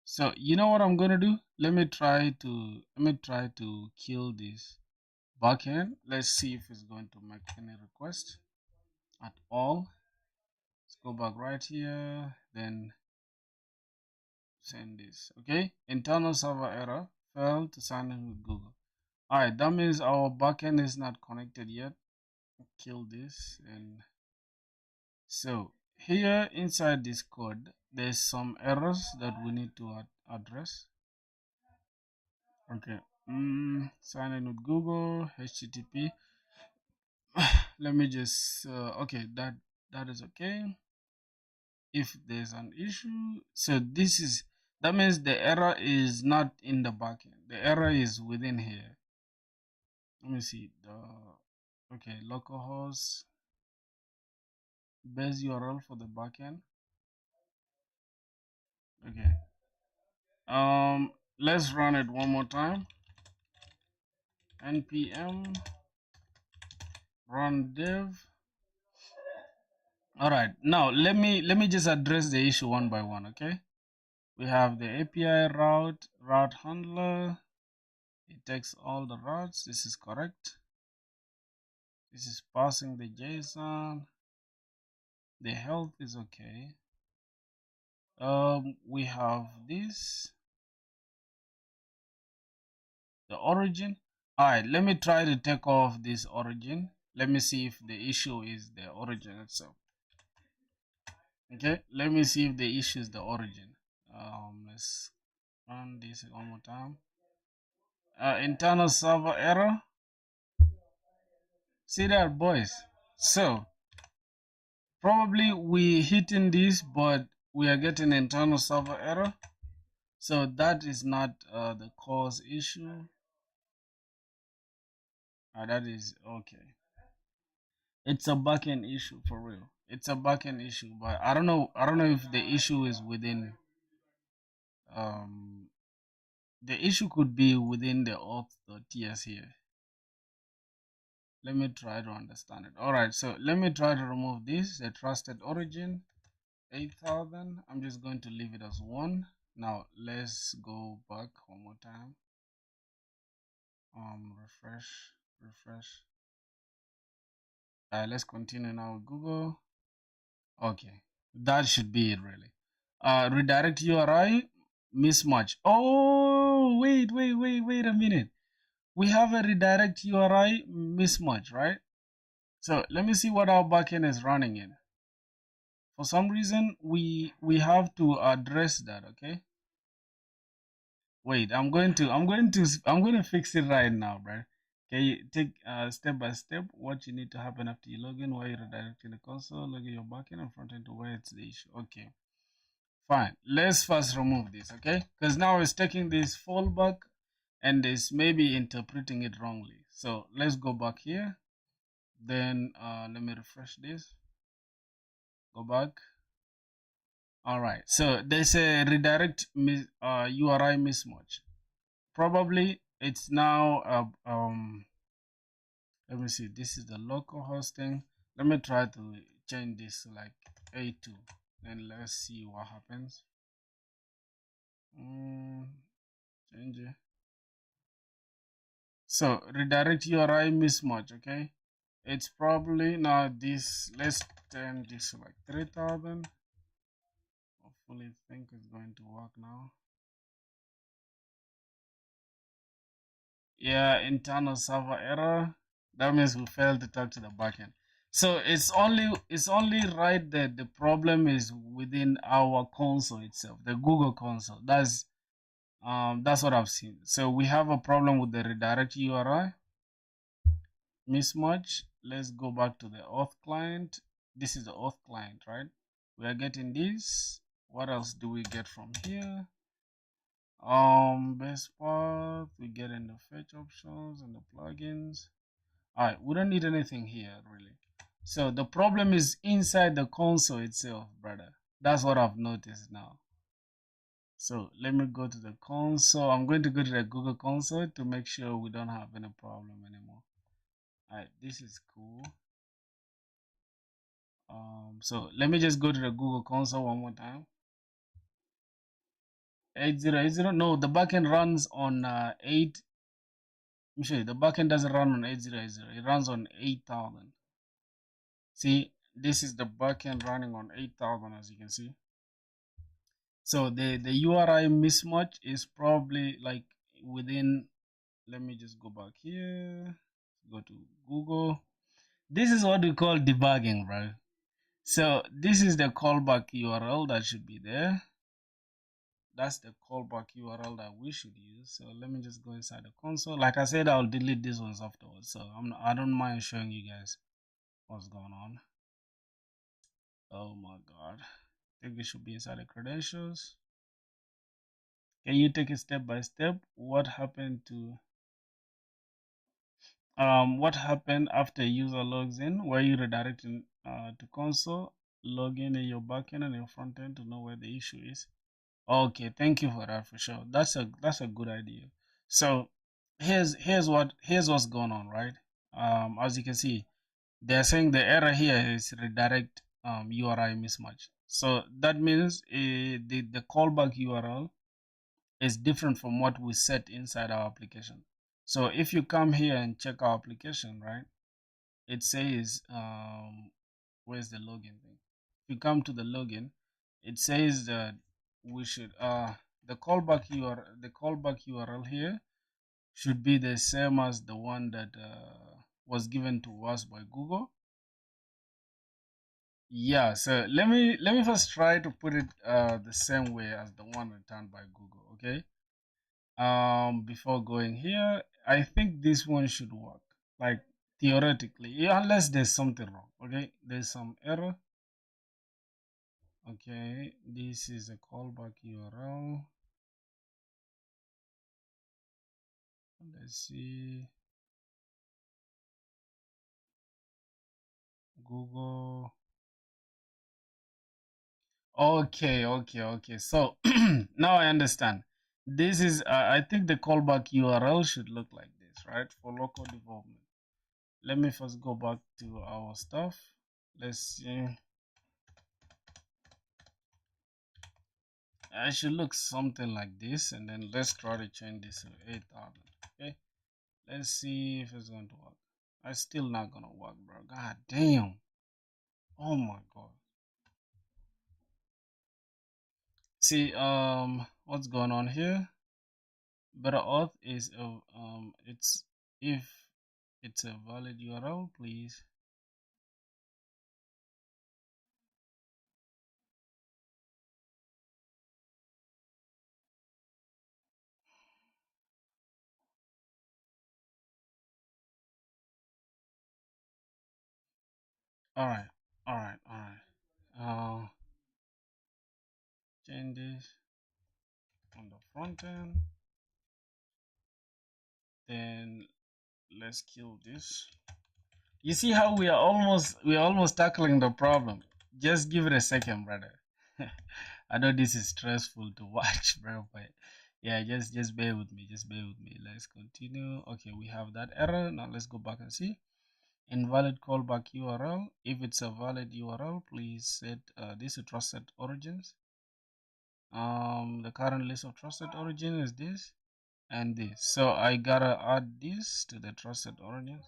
So you know what I'm gonna do? Let me try to kill this backend. Let's see if it's going to make any request at all. Let's go back right here, then send this. Okay, internal server error, failed to sign in with Google. Alright, that means our backend is not connected yet. Kill this, and so here inside this code there's some errors that we need to address. Okay, sign in with Google, HTTP. Let me just okay, that is okay. If there's an issue, so that means the error is not in the backend, the error is within here. Let me see okay, localhost base URL for the backend. Okay, let's run it one more time. npm run dev. All right, now let me just address the issue one by one. Okay, we have the API route handler. It takes all the routes. This is correct. This is passing the JSON. The health is okay. We have this, the origin. All right, let me try to take off this origin. Let me see if the issue is the origin itself. Okay, let me see if the issue is the origin. Let's run this one more time. internal server error. See that, boys? So probably we hitting this, but we are getting internal server error. So that is not the cause issue. That is okay. It's a backend issue for real. It's a backend issue, but I don't know. I don't know if the issue is within. Um, the issue could be within the auth.ts here. Let me try to understand it. All right, so let me try to remove this. The trusted origin 8000. I'm just going to leave it as 1. Now let's go back one more time. Refresh. Let's continue now with Google. Okay, that should be it really. Redirect URI mismatch. Oh, wait a minute. We have a redirect URI mismatch, right? So let me see what our backend is running in. For some reason, we have to address that. Okay. Wait, I'm going to fix it right now, bro. Okay, you take step by step what you need to happen after you log in, why you're redirecting the console, log in your backend and front end to where it's the issue. Okay, fine. Let's first remove this, okay? Because now it's taking this fallback and it's maybe interpreting it wrongly. So let's go back here. Then let me refresh this. Go back. All right. So there's a redirect URI mismatch. Probably it's now let me see, this is the local hosting. Let me try to change this to like A2 and let's see what happens. Change it. So redirect URI mismatch. Okay, it's probably now this. Let's turn this to like 3000. Hopefully think it's going to work now. Yeah, internal server error. That means we failed to talk to the backend. So it's only right that the problem is within our console itself, the Google console. That's what I've seen. So we have a problem with the redirect URI mismatch. Let's go back to the auth client. This is the auth client, right? We are getting this. What else do we get from here? Best path, we get in the fetch options and the plugins. All right, we don't need anything here really. So the problem is inside the console itself, brother. That's what I've noticed now. So let me go to the console. I'm going to go to the Google console to make sure we don't have any problem anymore. All right, this is cool. So let me just go to the Google console one more time. 8080. No, the backend runs on 8. Let me show you. The backend doesn't run on 8080. It runs on 8000. See, this is the backend running on 8000, as you can see. So the URI mismatch is probably like within. Let me just go back here. Go to Google. This is what we call debugging, right? So this is the callback URL that should be there. That's the callback URL that we should use. So let me just go inside the console. Like I said, I'll delete these ones afterwards. So I don't mind showing you guys what's going on. Oh my god. I think it should be inside the credentials. Can you take it step by step? What happened after user logs in? Were you redirecting to console? Log in your backend and your frontend to know where the issue is. Okay, thank you for that for sure. That's a good idea. So here's what's going on, right? As you can see, they're saying the error here is redirect URI mismatch. So that means the callback URL is different from what we set inside our application. So if you come here and check our application, right, it says where's the login thing? If you come to the login, it says that we should the callback URL here should be the same as the one that was given to us by Google. Yeah, so let me first try to put it the same way as the one returned by Google. Okay, before going here, I think this one should work, like theoretically, yeah, unless there's something wrong. Okay, there's some error. Okay, this is a callback URL. Let's see. Google. Okay. So now I understand. This is, I think the callback URL should look like this, right? For local development. Let me first go back to our stuff. Let's see. I should look something like this, and then let's try to change this to 8,000. Okay. Let's see if it's going to work. It's still not gonna work, bro. God damn. Oh my god. See, what's going on here? Better auth is it's if it's a valid URL, please. All right. Change this on the front end. Then let's kill this. You see how we're almost tackling the problem. Just give it a second, brother. I know this is stressful to watch, bro, but yeah, just bear with me. Just bear with me. Let's continue. Okay, we have that error. Now let's go back and see. Invalid callback URL. If it's a valid URL, please set this to trusted origins. The current list of trusted origin is this and this. So I gotta add this to the trusted origins.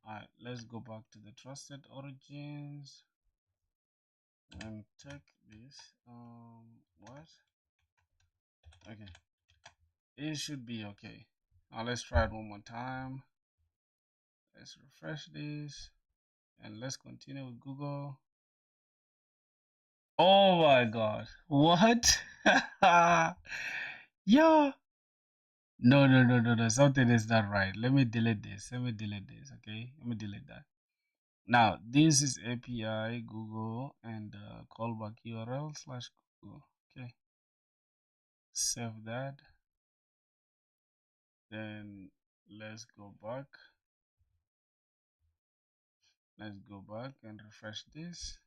Alright, let's go back to the trusted origins and check this. What? Okay, it should be okay. Now let's try it one more time. Let's refresh this and let's continue with Google. Oh my god, what? Yeah. No. Something is not right. Let me delete this. Okay, let me delete that. Now, this is API Google and callback URL slash Google. Okay, save that. Then let's go back. Let's go back and refresh this.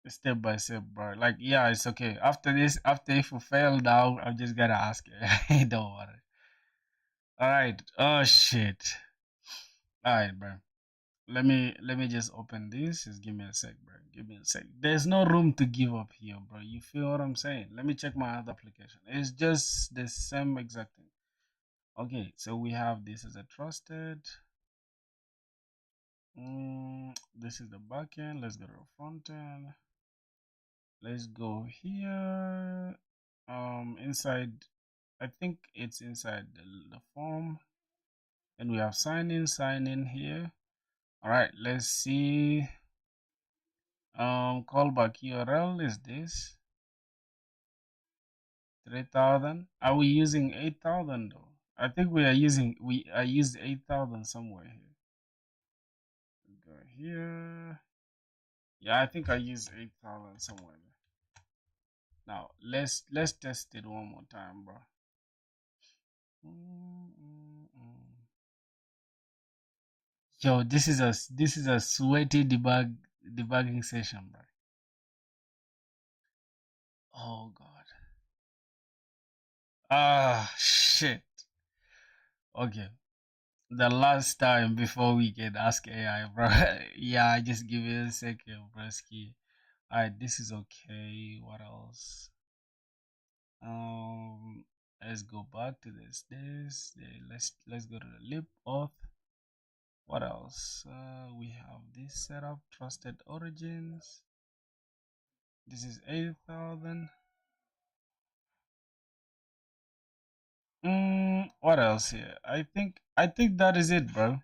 Step by step, bro. Like, yeah, it's okay. After this, after if we fail now, I'm just gonna ask it. Don't worry. All right. Oh shit. All right, bro. Let me just open this. Just give me a sec, bro. Give me a sec. There's no room to give up here, bro. You feel what I'm saying? Let me check my other application. It's just the same exact thing. Okay, so we have this as a trusted. This is the backend. Let's go to the front end. Let's go here. Inside, I think it's inside the form, and we have sign in here. All right, let's see. Callback URL is this 3,000. Are we using 8,000 though? I think we used 8,000 somewhere here. Go here. Yeah, I think I used 8,000 somewhere there. Now let's test it one more time, bro. Yo, this is a sweaty debugging session, bro. Oh god. Ah shit. Okay. The last time before we can ask AI, bro. Yeah, just give me a second, broski. Alright, this is okay. What else? Um, let's go back to let's go to the lib auth. What else? We have this setup, trusted origins. This is 8,000. What else here? I think that is it, bro.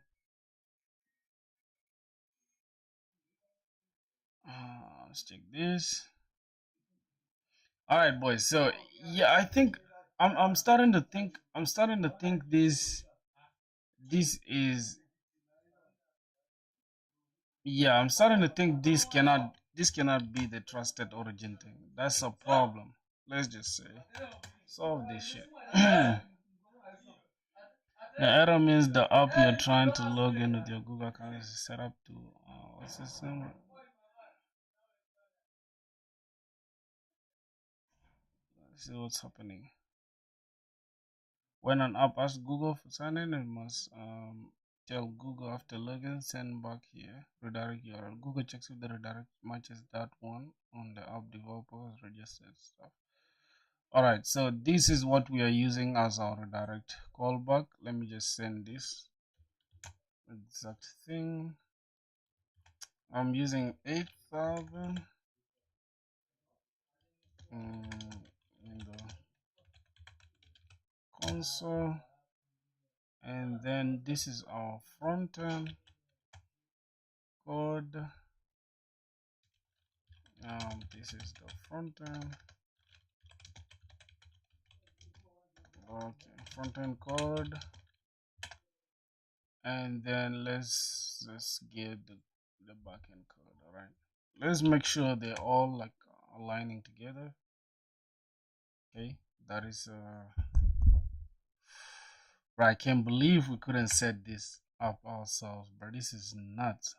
Let's check this. All right, boys. So yeah, I think I'm starting to think this is yeah, I'm starting to think this cannot be the trusted origin thing. That's a problem. Let's just say solve this shit. The error means the app you're trying to log in with your Google account is set up to system. Let's see what's happening. When an app asks Google for sign in, it must tell Google after login, send back here, redirect URL. Google checks if the redirect matches that one on the app developer's registered stuff. Alright, so this is what we are using as our redirect callback. Let me just send this exact thing. I'm using 8,000 in the console, and then this is our front end code. This is the front end. Okay, front end code, and then let's get the backend code. All right, let's make sure they're all like aligning together. Okay, that is right. I can't believe we couldn't set this up ourselves, but this is nuts.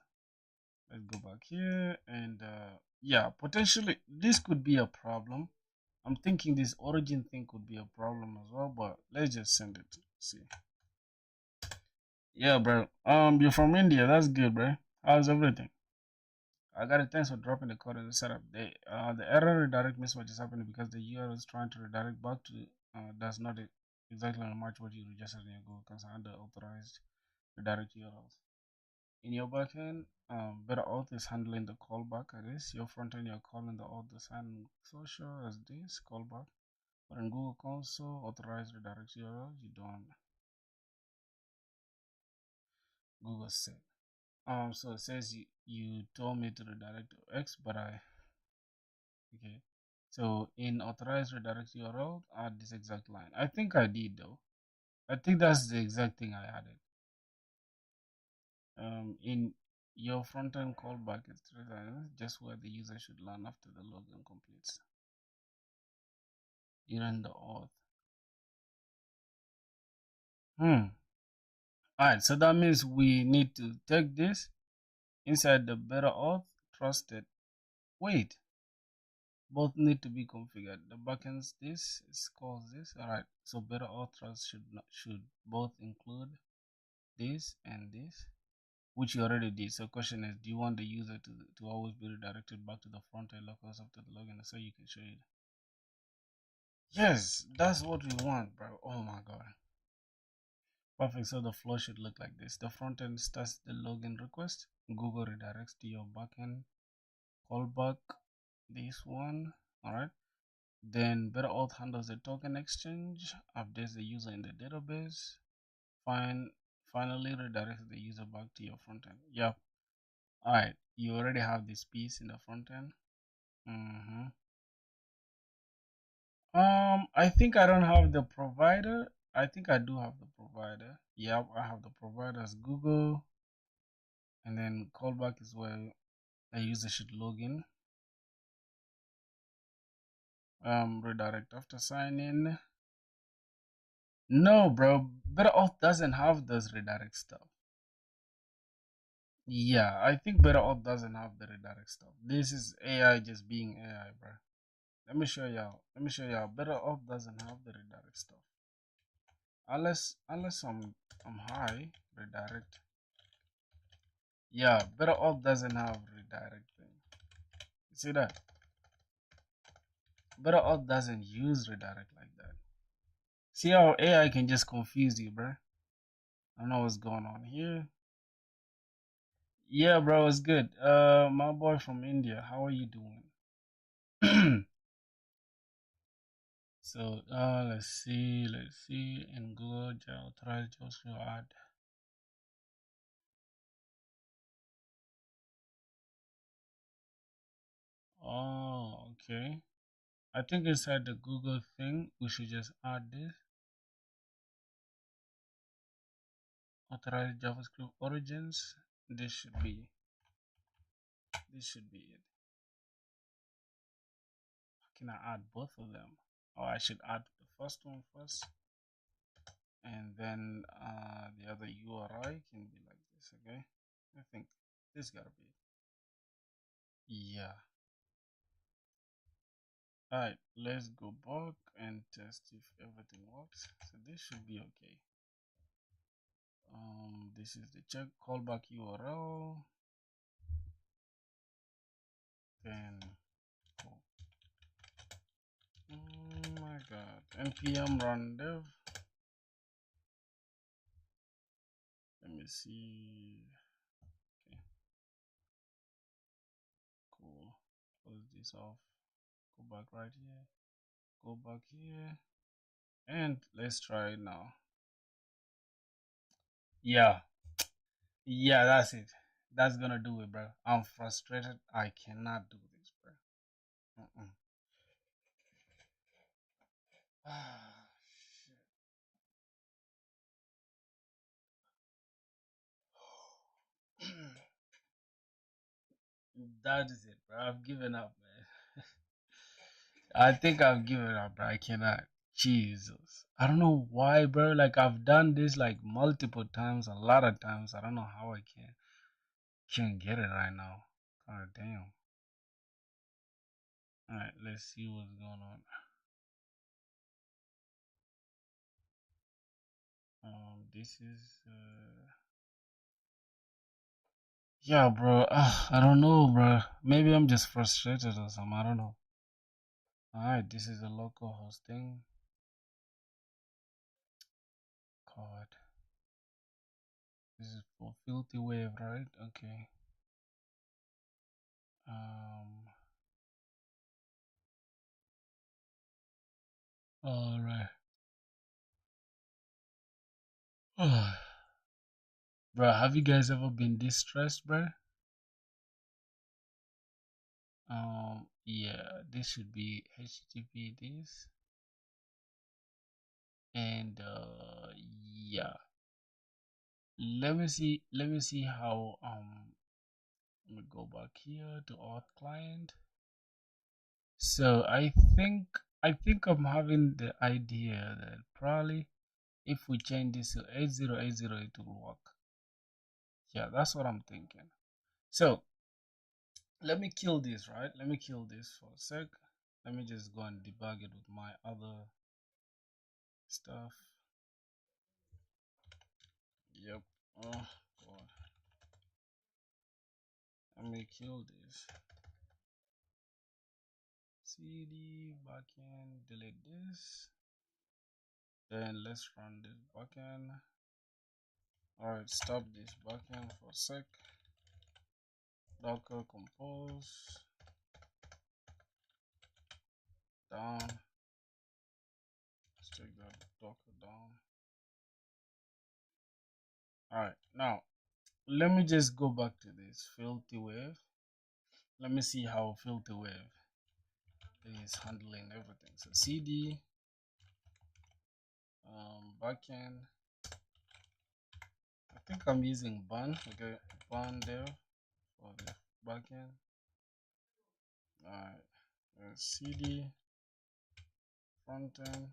Let's go back here, and yeah, potentially this could be a problem. I'm thinking this origin thing could be a problem as well, but let's just send it. See. Yeah, bro. You're from India. That's good, bro. How's everything? I got it. Thanks for dropping the code in the setup. The error redirect mismatch is happening because the URL is trying to redirect back to does not exactly match what you registered in your Google console under authorized redirect URLs. In your backend, better auth is handling the callback at this. Your front end, you're calling the auth design social as this callback. But in Google console, authorized redirect URL, you don't. Google said. So it says you told me to redirect to X, but I okay. So in authorized redirect URL, add this exact line. I think I did though. I think that's the exact thing I added. In your front end callback is just where the user should land after the login completes. During the auth. Alright, so that means we need to take this inside the better auth trusted. Wait, both need to be configured. The backends this is called this. Alright, so better auth trust should both include this and this, which you already did. So question is, do you want the user to always be redirected back to the front end locals after the login so you can show it? Yes, that's what we want, bro. Oh my god. Perfect. So the flow should look like this. The front end starts the login request. Google redirects to your backend callback. This one. Alright. Then better auth handles the token exchange, updates the user in the database, finally redirects the user back to your front end. Yep. Alright, you already have this piece in the front end. I think I don't have the provider. I think I do have the provider. Yep, I have the provider as Google, and then callback is where a user should log in. Redirect after sign in. No, bro. Better Auth doesn't have those redirect stuff. Yeah, I think Better Auth doesn't have the redirect stuff. This is AI just being AI, bro. Let me show y'all. Better Auth doesn't have the redirect stuff. Unless I'm high redirect. Yeah, Better Auth doesn't have redirect thing. You see that? Better Auth doesn't use redirect like that. See how AI can just confuse you, bro. I don't know what's going on here. Yeah, bro, it's good. My boy from India, how are you doing? So, let's see. In Google, try just to add. Oh, okay. I think inside the Google thing, we should just add this. Authorize JavaScript origins. This should be it. Can I add both of them? Or I should add the first one first, and then the other URI can be like this. Okay, I think this gotta be it. Yeah. Alright, let's go back and test if everything works. So this should be okay. This is the check callback URL. Then oh my god, npm run dev. Let me see. Okay, cool. Close this off. Go back right here. Go back here, and let's try it now. Yeah, that's it. That's gonna do it, bro. I'm frustrated. I cannot do this, bro. Ah, shit. That is it, bro. I've given up, man. I think I've given up, bro. I cannot. Jesus. I don't know why, bro. Like I've done this like multiple times, a lot of times. I don't know how I can't get it right now. God damn. Alright, let's see what's going on. This is yeah, bro. I don't know, bro. Maybe I'm just frustrated or something. I don't know. Alright, this is a local hosting. God. This is for filthy wave, right? Okay. All right. Bro, have you guys ever been this stressed, bro? Yeah, this should be HTTP this, and yeah. Let me see how let me go back here to Auth client. So I think I'm having the idea that probably if we change this to 8080 it will work. Yeah, that's what I'm thinking. So let me kill this, right? Let me kill this for a sec. Let me just go and debug it with my other stuff. Yep. Oh god. Let me kill this. CD backend, delete this. Then let's run this backend. Alright, stop this backend for a sec. Docker compose down. Let's take that Docker down. Alright, now let me just go back to this filthy wave. Let me see how filthy wave is handling everything. So CD backend. I think I'm using bun. Okay, bun there for the backend. Alright, CD frontend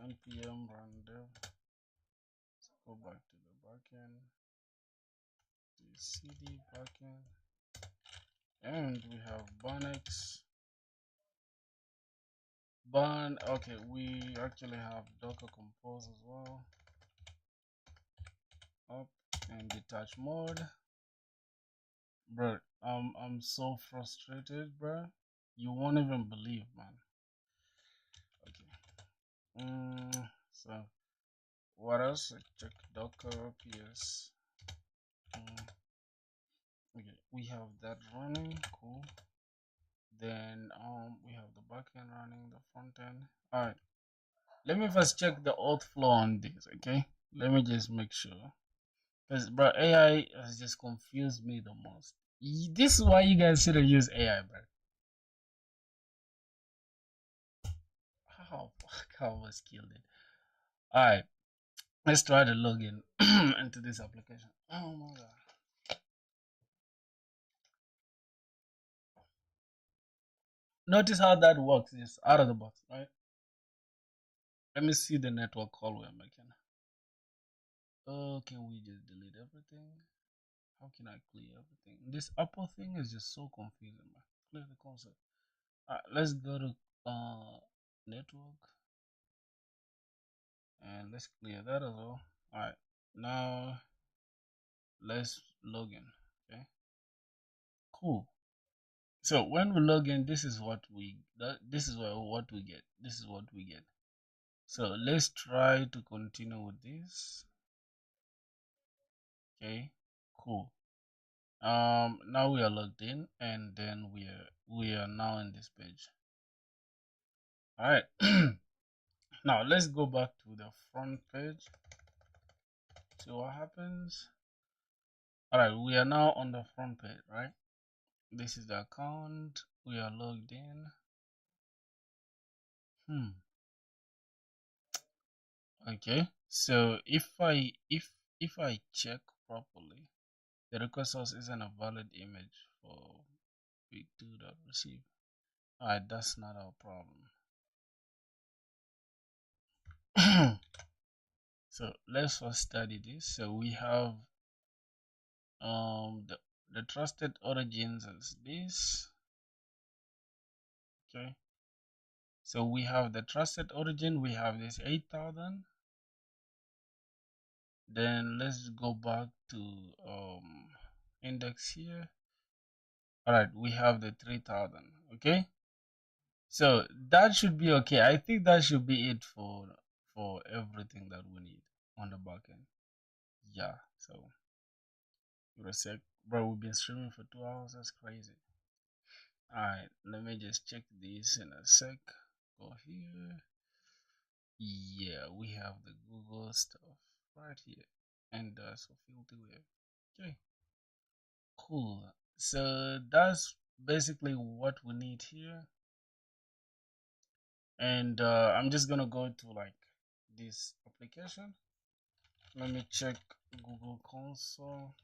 npm run dev. Let's go back to the backend. The CD backend, and we have bunx bun. Okay, we actually have docker compose as well. Up and detach mode. Bro, I'm so frustrated, bro. You won't even believe, man. Okay. So what else? Check docker ps. Okay, we have that running. Cool. Then we have the backend running, the front end. All right. Let me first check the auth flow on this. Okay. Let me just make sure. Because bro, AI has just confused me the most. This is why you guys should use AI, bro. I almost killed it. All right, let's try to log in into this application. Oh my god. Notice how that works is out of the box, right? Let me see the network call we're making. Oh, can we just delete everything? How can I clear everything? This Apple thing is just so confusing, man. Clear the concept. Alright, let's go to network and let's clear that as well. Alright, now let's log in. Okay, cool. So when we log in, this is what we what we get. This is what we get. So let's try to continue with this. Okay, cool. Now we are logged in, and then we are now in this page. All right. Now let's go back to the front page. See what happens. All right, we are now on the front page, right? This is the account. We are logged in. Okay. So if I check properly, the request source isn't a valid image for big2.receive. All right, that's not our problem. So let's first study this. So we have the trusted origins as this. Okay, so we have the trusted origin, we have this 8,000. Then let's go back to index here. All right, we have the 3,000. Okay, so that should be okay. I think that should be it for everything that we need on the backend. Yeah, so give a sec, bro. We've been streaming for 2 hours. That's crazy. All right, let me just check this in a sec. Go here. Yeah, we have the Google stuff right here, and so filter web. Okay, cool. So that's basically what we need here, and I'm just gonna go to like this application. Let me check Google Console.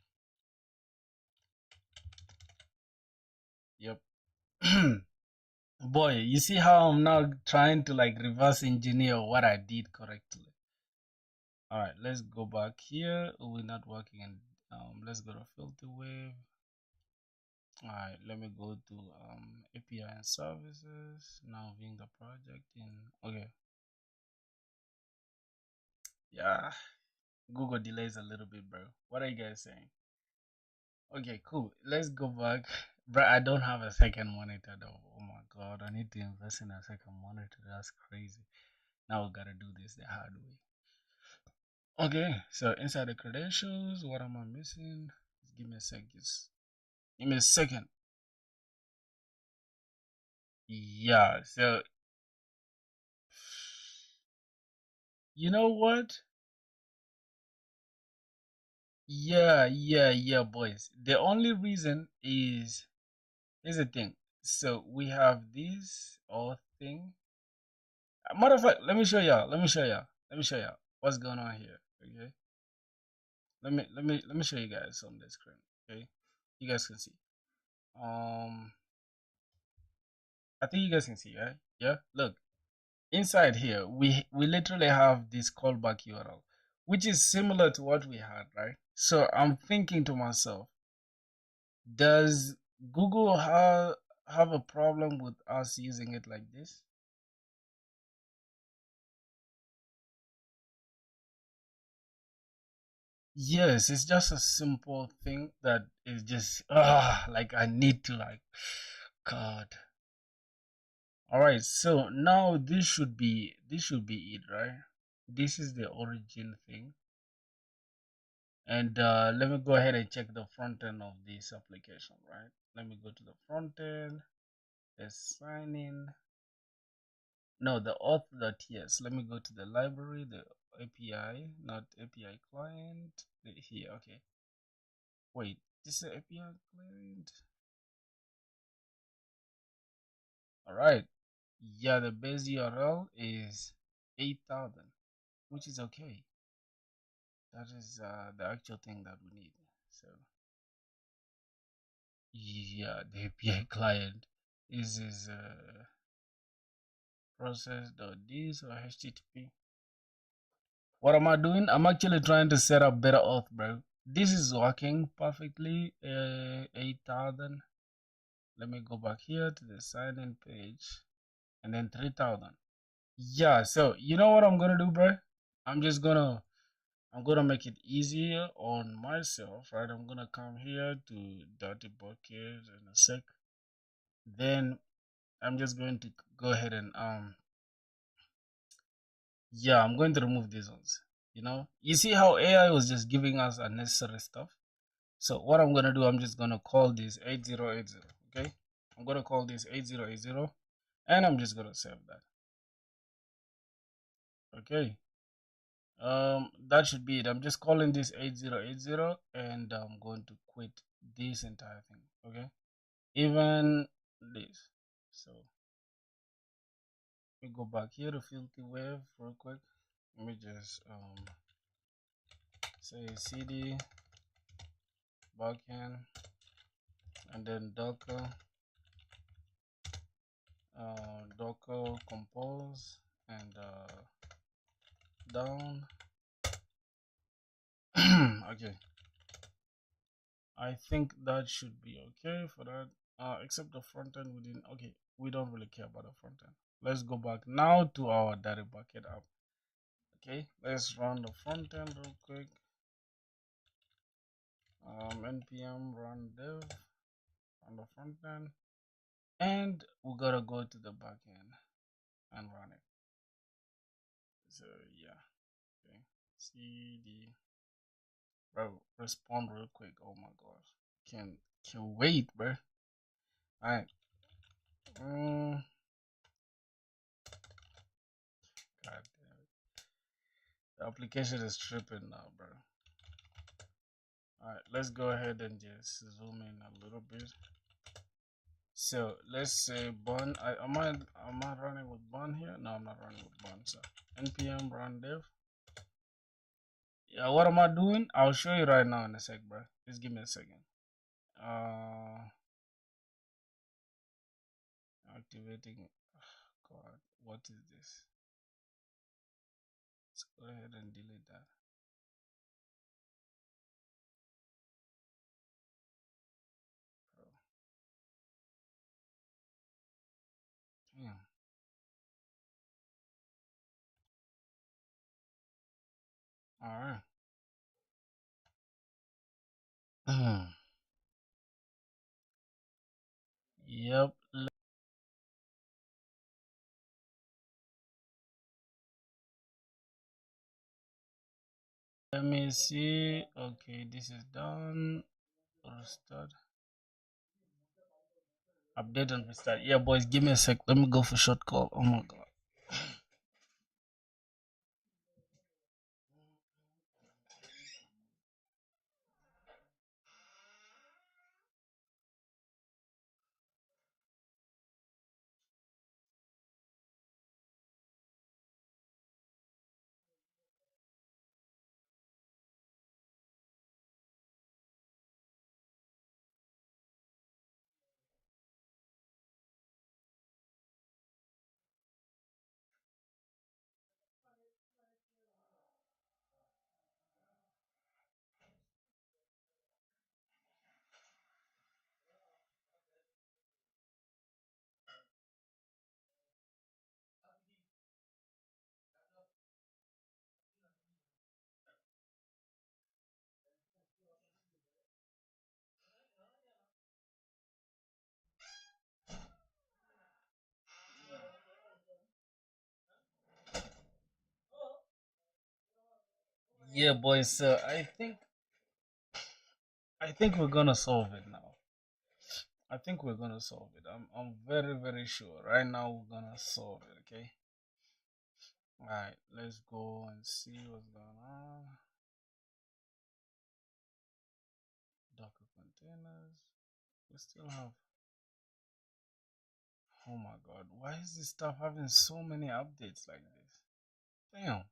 Yep. Boy, you see how I'm now trying to like reverse engineer what I did correctly. All right, let's go back here. We're not working, and let's go to filter wave. All right, let me go to API and services. Now viewing the project in, okay. Yeah, Google delays a little bit, bro. What are you guys saying? Okay, cool. Let's go back. Bro, I don't have a second monitor though. Oh my god, I need to invest in a second monitor. That's crazy. Now we gotta do this the hard way. Okay, so inside the credentials, what am I missing? Just give me a sec. Just give me a second. Yeah, so you know what? Yeah, boys. The only reason is here's the thing. So we have this auth thing. Matter of fact, let me show y'all. Let me show y'all what's going on here. Okay. Let me show you guys on the screen. Okay. You guys can see. I think you guys can see, right? Yeah. Look. Inside here, we literally have this callback URL, which is similar to what we had, right? So I'm thinking to myself, does Google have a problem with us using it like this? Yes, it's just a simple thing that is just like I need to like God. All right, so now this should be it, right? This is the origin thing. And let me go ahead and check the front end of this application, right? Let me go to the front end. Let's sign in. No, the auth.ts. Let me go to the library, the API, not API client. Here, okay. Wait, this is API client. All right. Yeah, the base URL is 8,000, which is okay. That is the actual thing that we need. So yeah, the API client is process.this or HTTP. What am I doing? I'm actually trying to set up better auth, bro. This is working perfectly. 8,000. Let me go back here to the sign in page and then 3,000. Yeah, so you know what I'm gonna do, bro? I'm gonna make it easier on myself, right? I'm gonna come here to dirty bucket in a sec. Then I'm just going to go ahead and yeah, I'm going to remove these ones. You see how AI was just giving us unnecessary stuff. So what I'm gonna do, I'm just gonna call this 8080. Okay, I'm gonna call this 8080, and I'm just gonna save that. Okay, that should be it. I'm just calling this 8080, and I'm going to quit this entire thing. Okay, even this. So we go back here to filthy wave real quick. Let me just say cd backend and then docker compose and down. Okay, I think that should be okay for that. Except the front end, we didn't. Okay, we don't really care about the front end. Let's go back now to our data bucket app. Okay, let's run the front end real quick. Npm run dev on the front end, and we gotta go to the back end and run it. So yeah, okay. cd, bro, respond real quick. Oh my gosh, can wait, bro. All right. God damn it. The application is tripping now, bro. Alright, let's go ahead and just zoom in a little bit. So let's say bun. Am I running with bun here? No, I'm not running with bun. So npm run dev. Yeah, what am I doing? I'll show you right now in a sec, bro. Just give me a second. Activating. God, what is this? Let's go ahead and delete that. Bro. Damn. Alright. Yep. Let me see. Okay, this is done. Restart. Update and restart. Yeah, boys, give me a sec. Let me go for short call. Oh my god. Yeah, boys. So I think we're gonna solve it now. I think we're gonna solve it. I'm very very sure. Right now we're gonna solve it. Okay. All right. Let's go and see what's going on. Docker containers. We still have. Oh my god, why is this stuff having so many updates like this? Damn.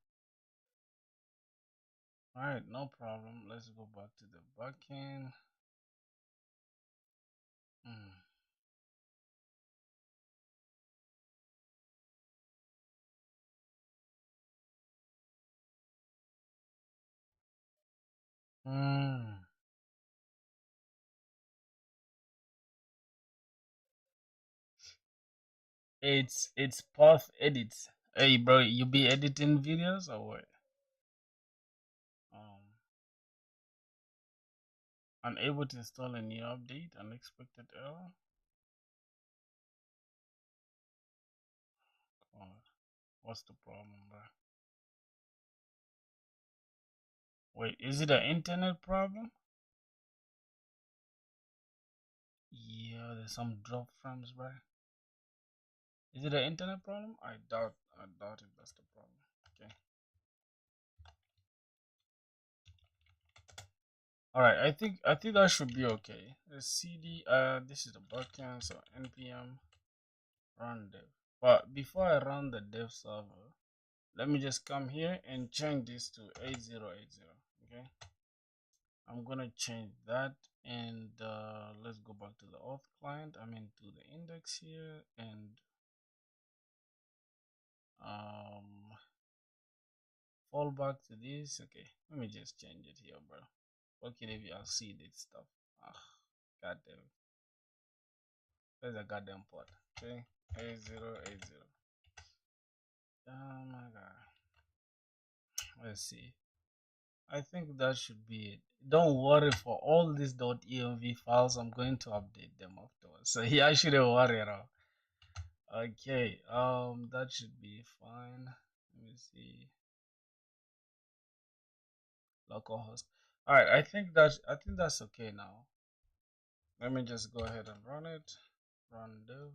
Alright, no problem. Let's go back to the backend. Hmm. Hmm. It's path edits. Hey bro, you be editing videos or what? Um, unable to install a new update, unexpected error. Come on, what's the problem, bro? Wait, is it an internet problem? Yeah, there's some drop frames, bro. Is it an internet problem? I doubt if that's the problem. Okay. All right, I think that should be okay. Let's cd. This is the backend, so npm run dev. But before I run the dev server, let me just come here and change this to 8080. Okay, I'm gonna change that, and let's go back to the auth client. I mean to the index here, and um fall back to this. Okay, let me just change it here, bro. Okay, maybe I'll see this stuff. Ah, goddamn. There's a goddamn port. Okay, 8080. Oh my god. Let's see. I think that should be it. Don't worry for all these .env files. I'm going to update them afterwards. So yeah, I shouldn't worry at all. Okay, that should be fine. Let me see. Localhost. All right, I think that's okay now. Let me just go ahead and run it. Run dev.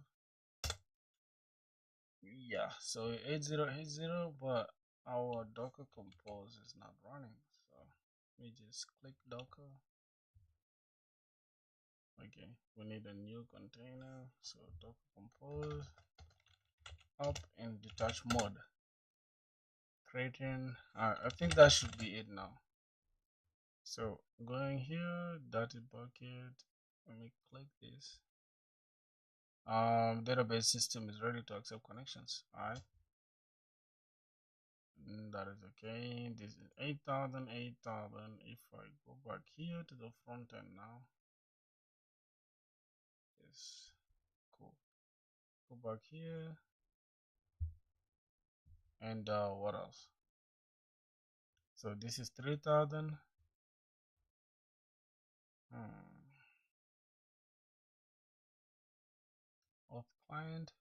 Yeah, so 8080, but our Docker Compose is not running. So let me just click Docker. Okay, we need a new container. So Docker Compose up in detach mode. Creating. I think that should be it now. So going here, dirty bucket. Let me click this. Database system is ready to accept connections. All right. That is okay. This is 8,000, 8,000. If I go back here to the front end now, yes, cool. Go back here, and what else? So this is 3,000. Auth client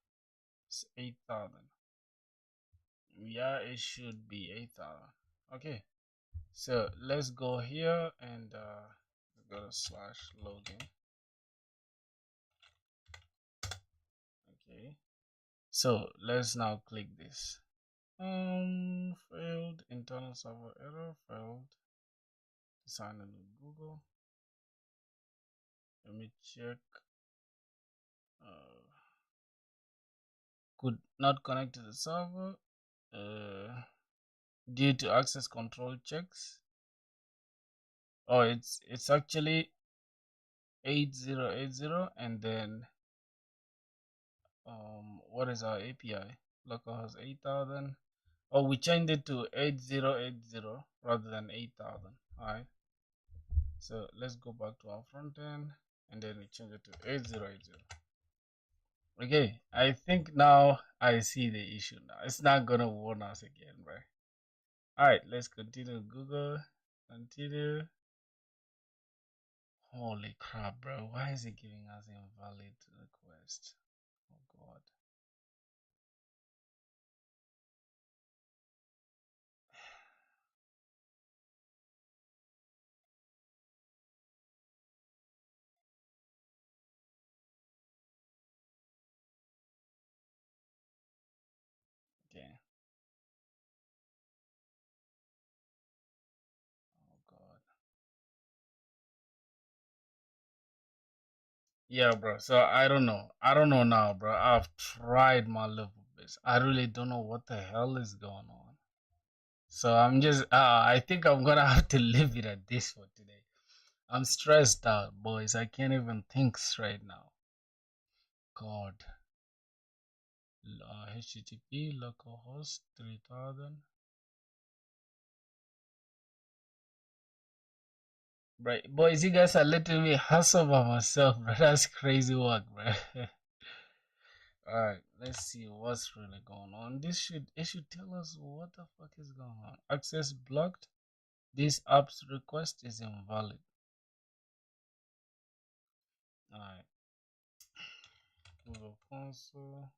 is 8,000. Yeah, it should be 8,000. Okay, so let's go here and go to slash login. Okay, so let's now click this. Failed internal server error, failed to sign in with Google. Let me check. Could not connect to the server due to access control checks. Oh, it's actually 8080, and then what is our API? Localhost 8,000. Oh, we changed it to 8080 rather than 8,000. All right. So let's go back to our front end, and then we change it to 8080. Okay, I think now I see the issue now. It's not gonna warn us again, right? Alright, let's continue Google. Continue. Holy crap, bro. Why is it giving us invalid request? Oh god. Okay. Oh god. Yeah, bro. So I don't know. I don't know now, bro. I've tried my level best. I really don't know what the hell is going on. So I'm just, I think I'm gonna have to leave it at this for today. I'm stressed out, boys. I can't even think straight now. God. HTTP localhost 3000. Right, boys, you guys are letting me hustle by myself, bro. That's crazy work, bro. Alright, let's see what's really going on. It should tell us what the fuck is going on. Access blocked. This app's request is invalid. Alright, Google Console.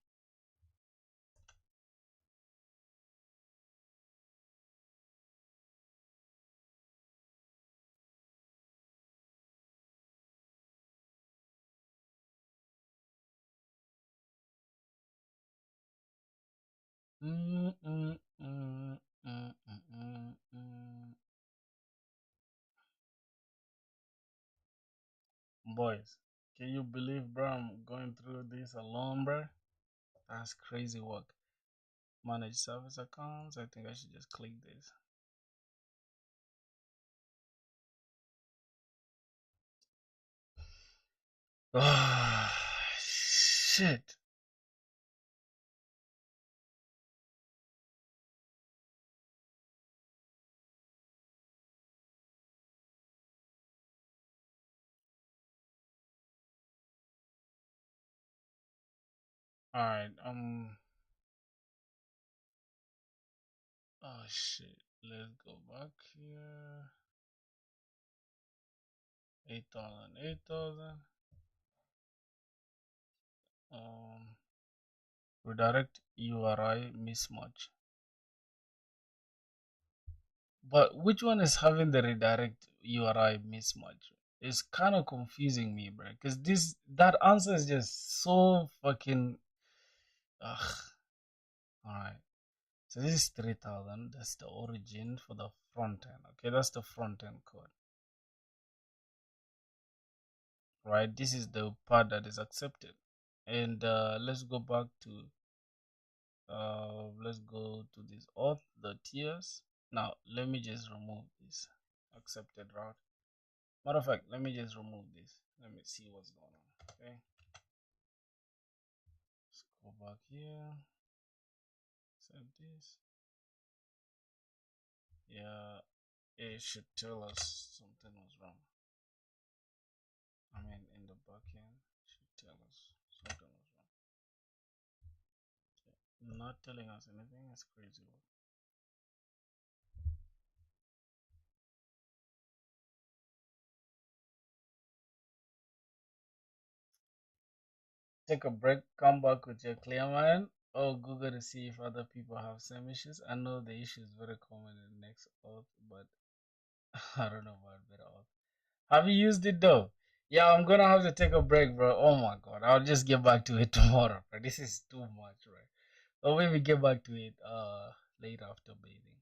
Mm, mm, mm, mm, mm, mm, mm. Boys, can you believe, bro? I'm going through this alone, bro. That's crazy work. Manage service accounts. I think I should just click this. Ah, shit. All right. Oh shit. Let's go back here. 8,000. 8,000. Um, redirect URI mismatch. But which one is having the redirect URI mismatch? It's kind of confusing me, bro. Because that answer is just so fucking. Ugh. All right. So this is 3000. That's the origin for the front end. Okay, that's the front end code. Right, this is the part that is accepted. And let's go back to let's go to this auth the tiers. Now let me just remove this accepted route. Matter of fact, let me just remove this. Let me see what's going on. Okay, let's go back here. Set this. Yeah, it should tell us something was wrong. I mean, in the backend, it should tell us something was wrong. Okay. Not telling us anything is crazy. Take a break, come back with your clear mind, or Google to see if other people have same issues. I know the issue is very common in next auth, but I don't know about better auth. Have you used it though? Yeah, I'm gonna have to take a break, bro. Oh my god, I'll just get back to it tomorrow, bro. This is too much, right? Or maybe get back to it later after bathing.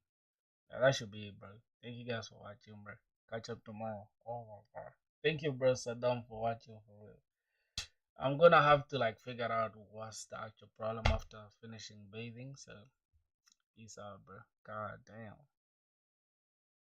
Yeah, that should be it, bro. Thank you guys for watching, bro. Catch up tomorrow. Oh my god. Thank you, bro, Saddam, for watching for real. I'm gonna have to like figure out what's the actual problem after finishing bathing. So peace out, bro. God damn.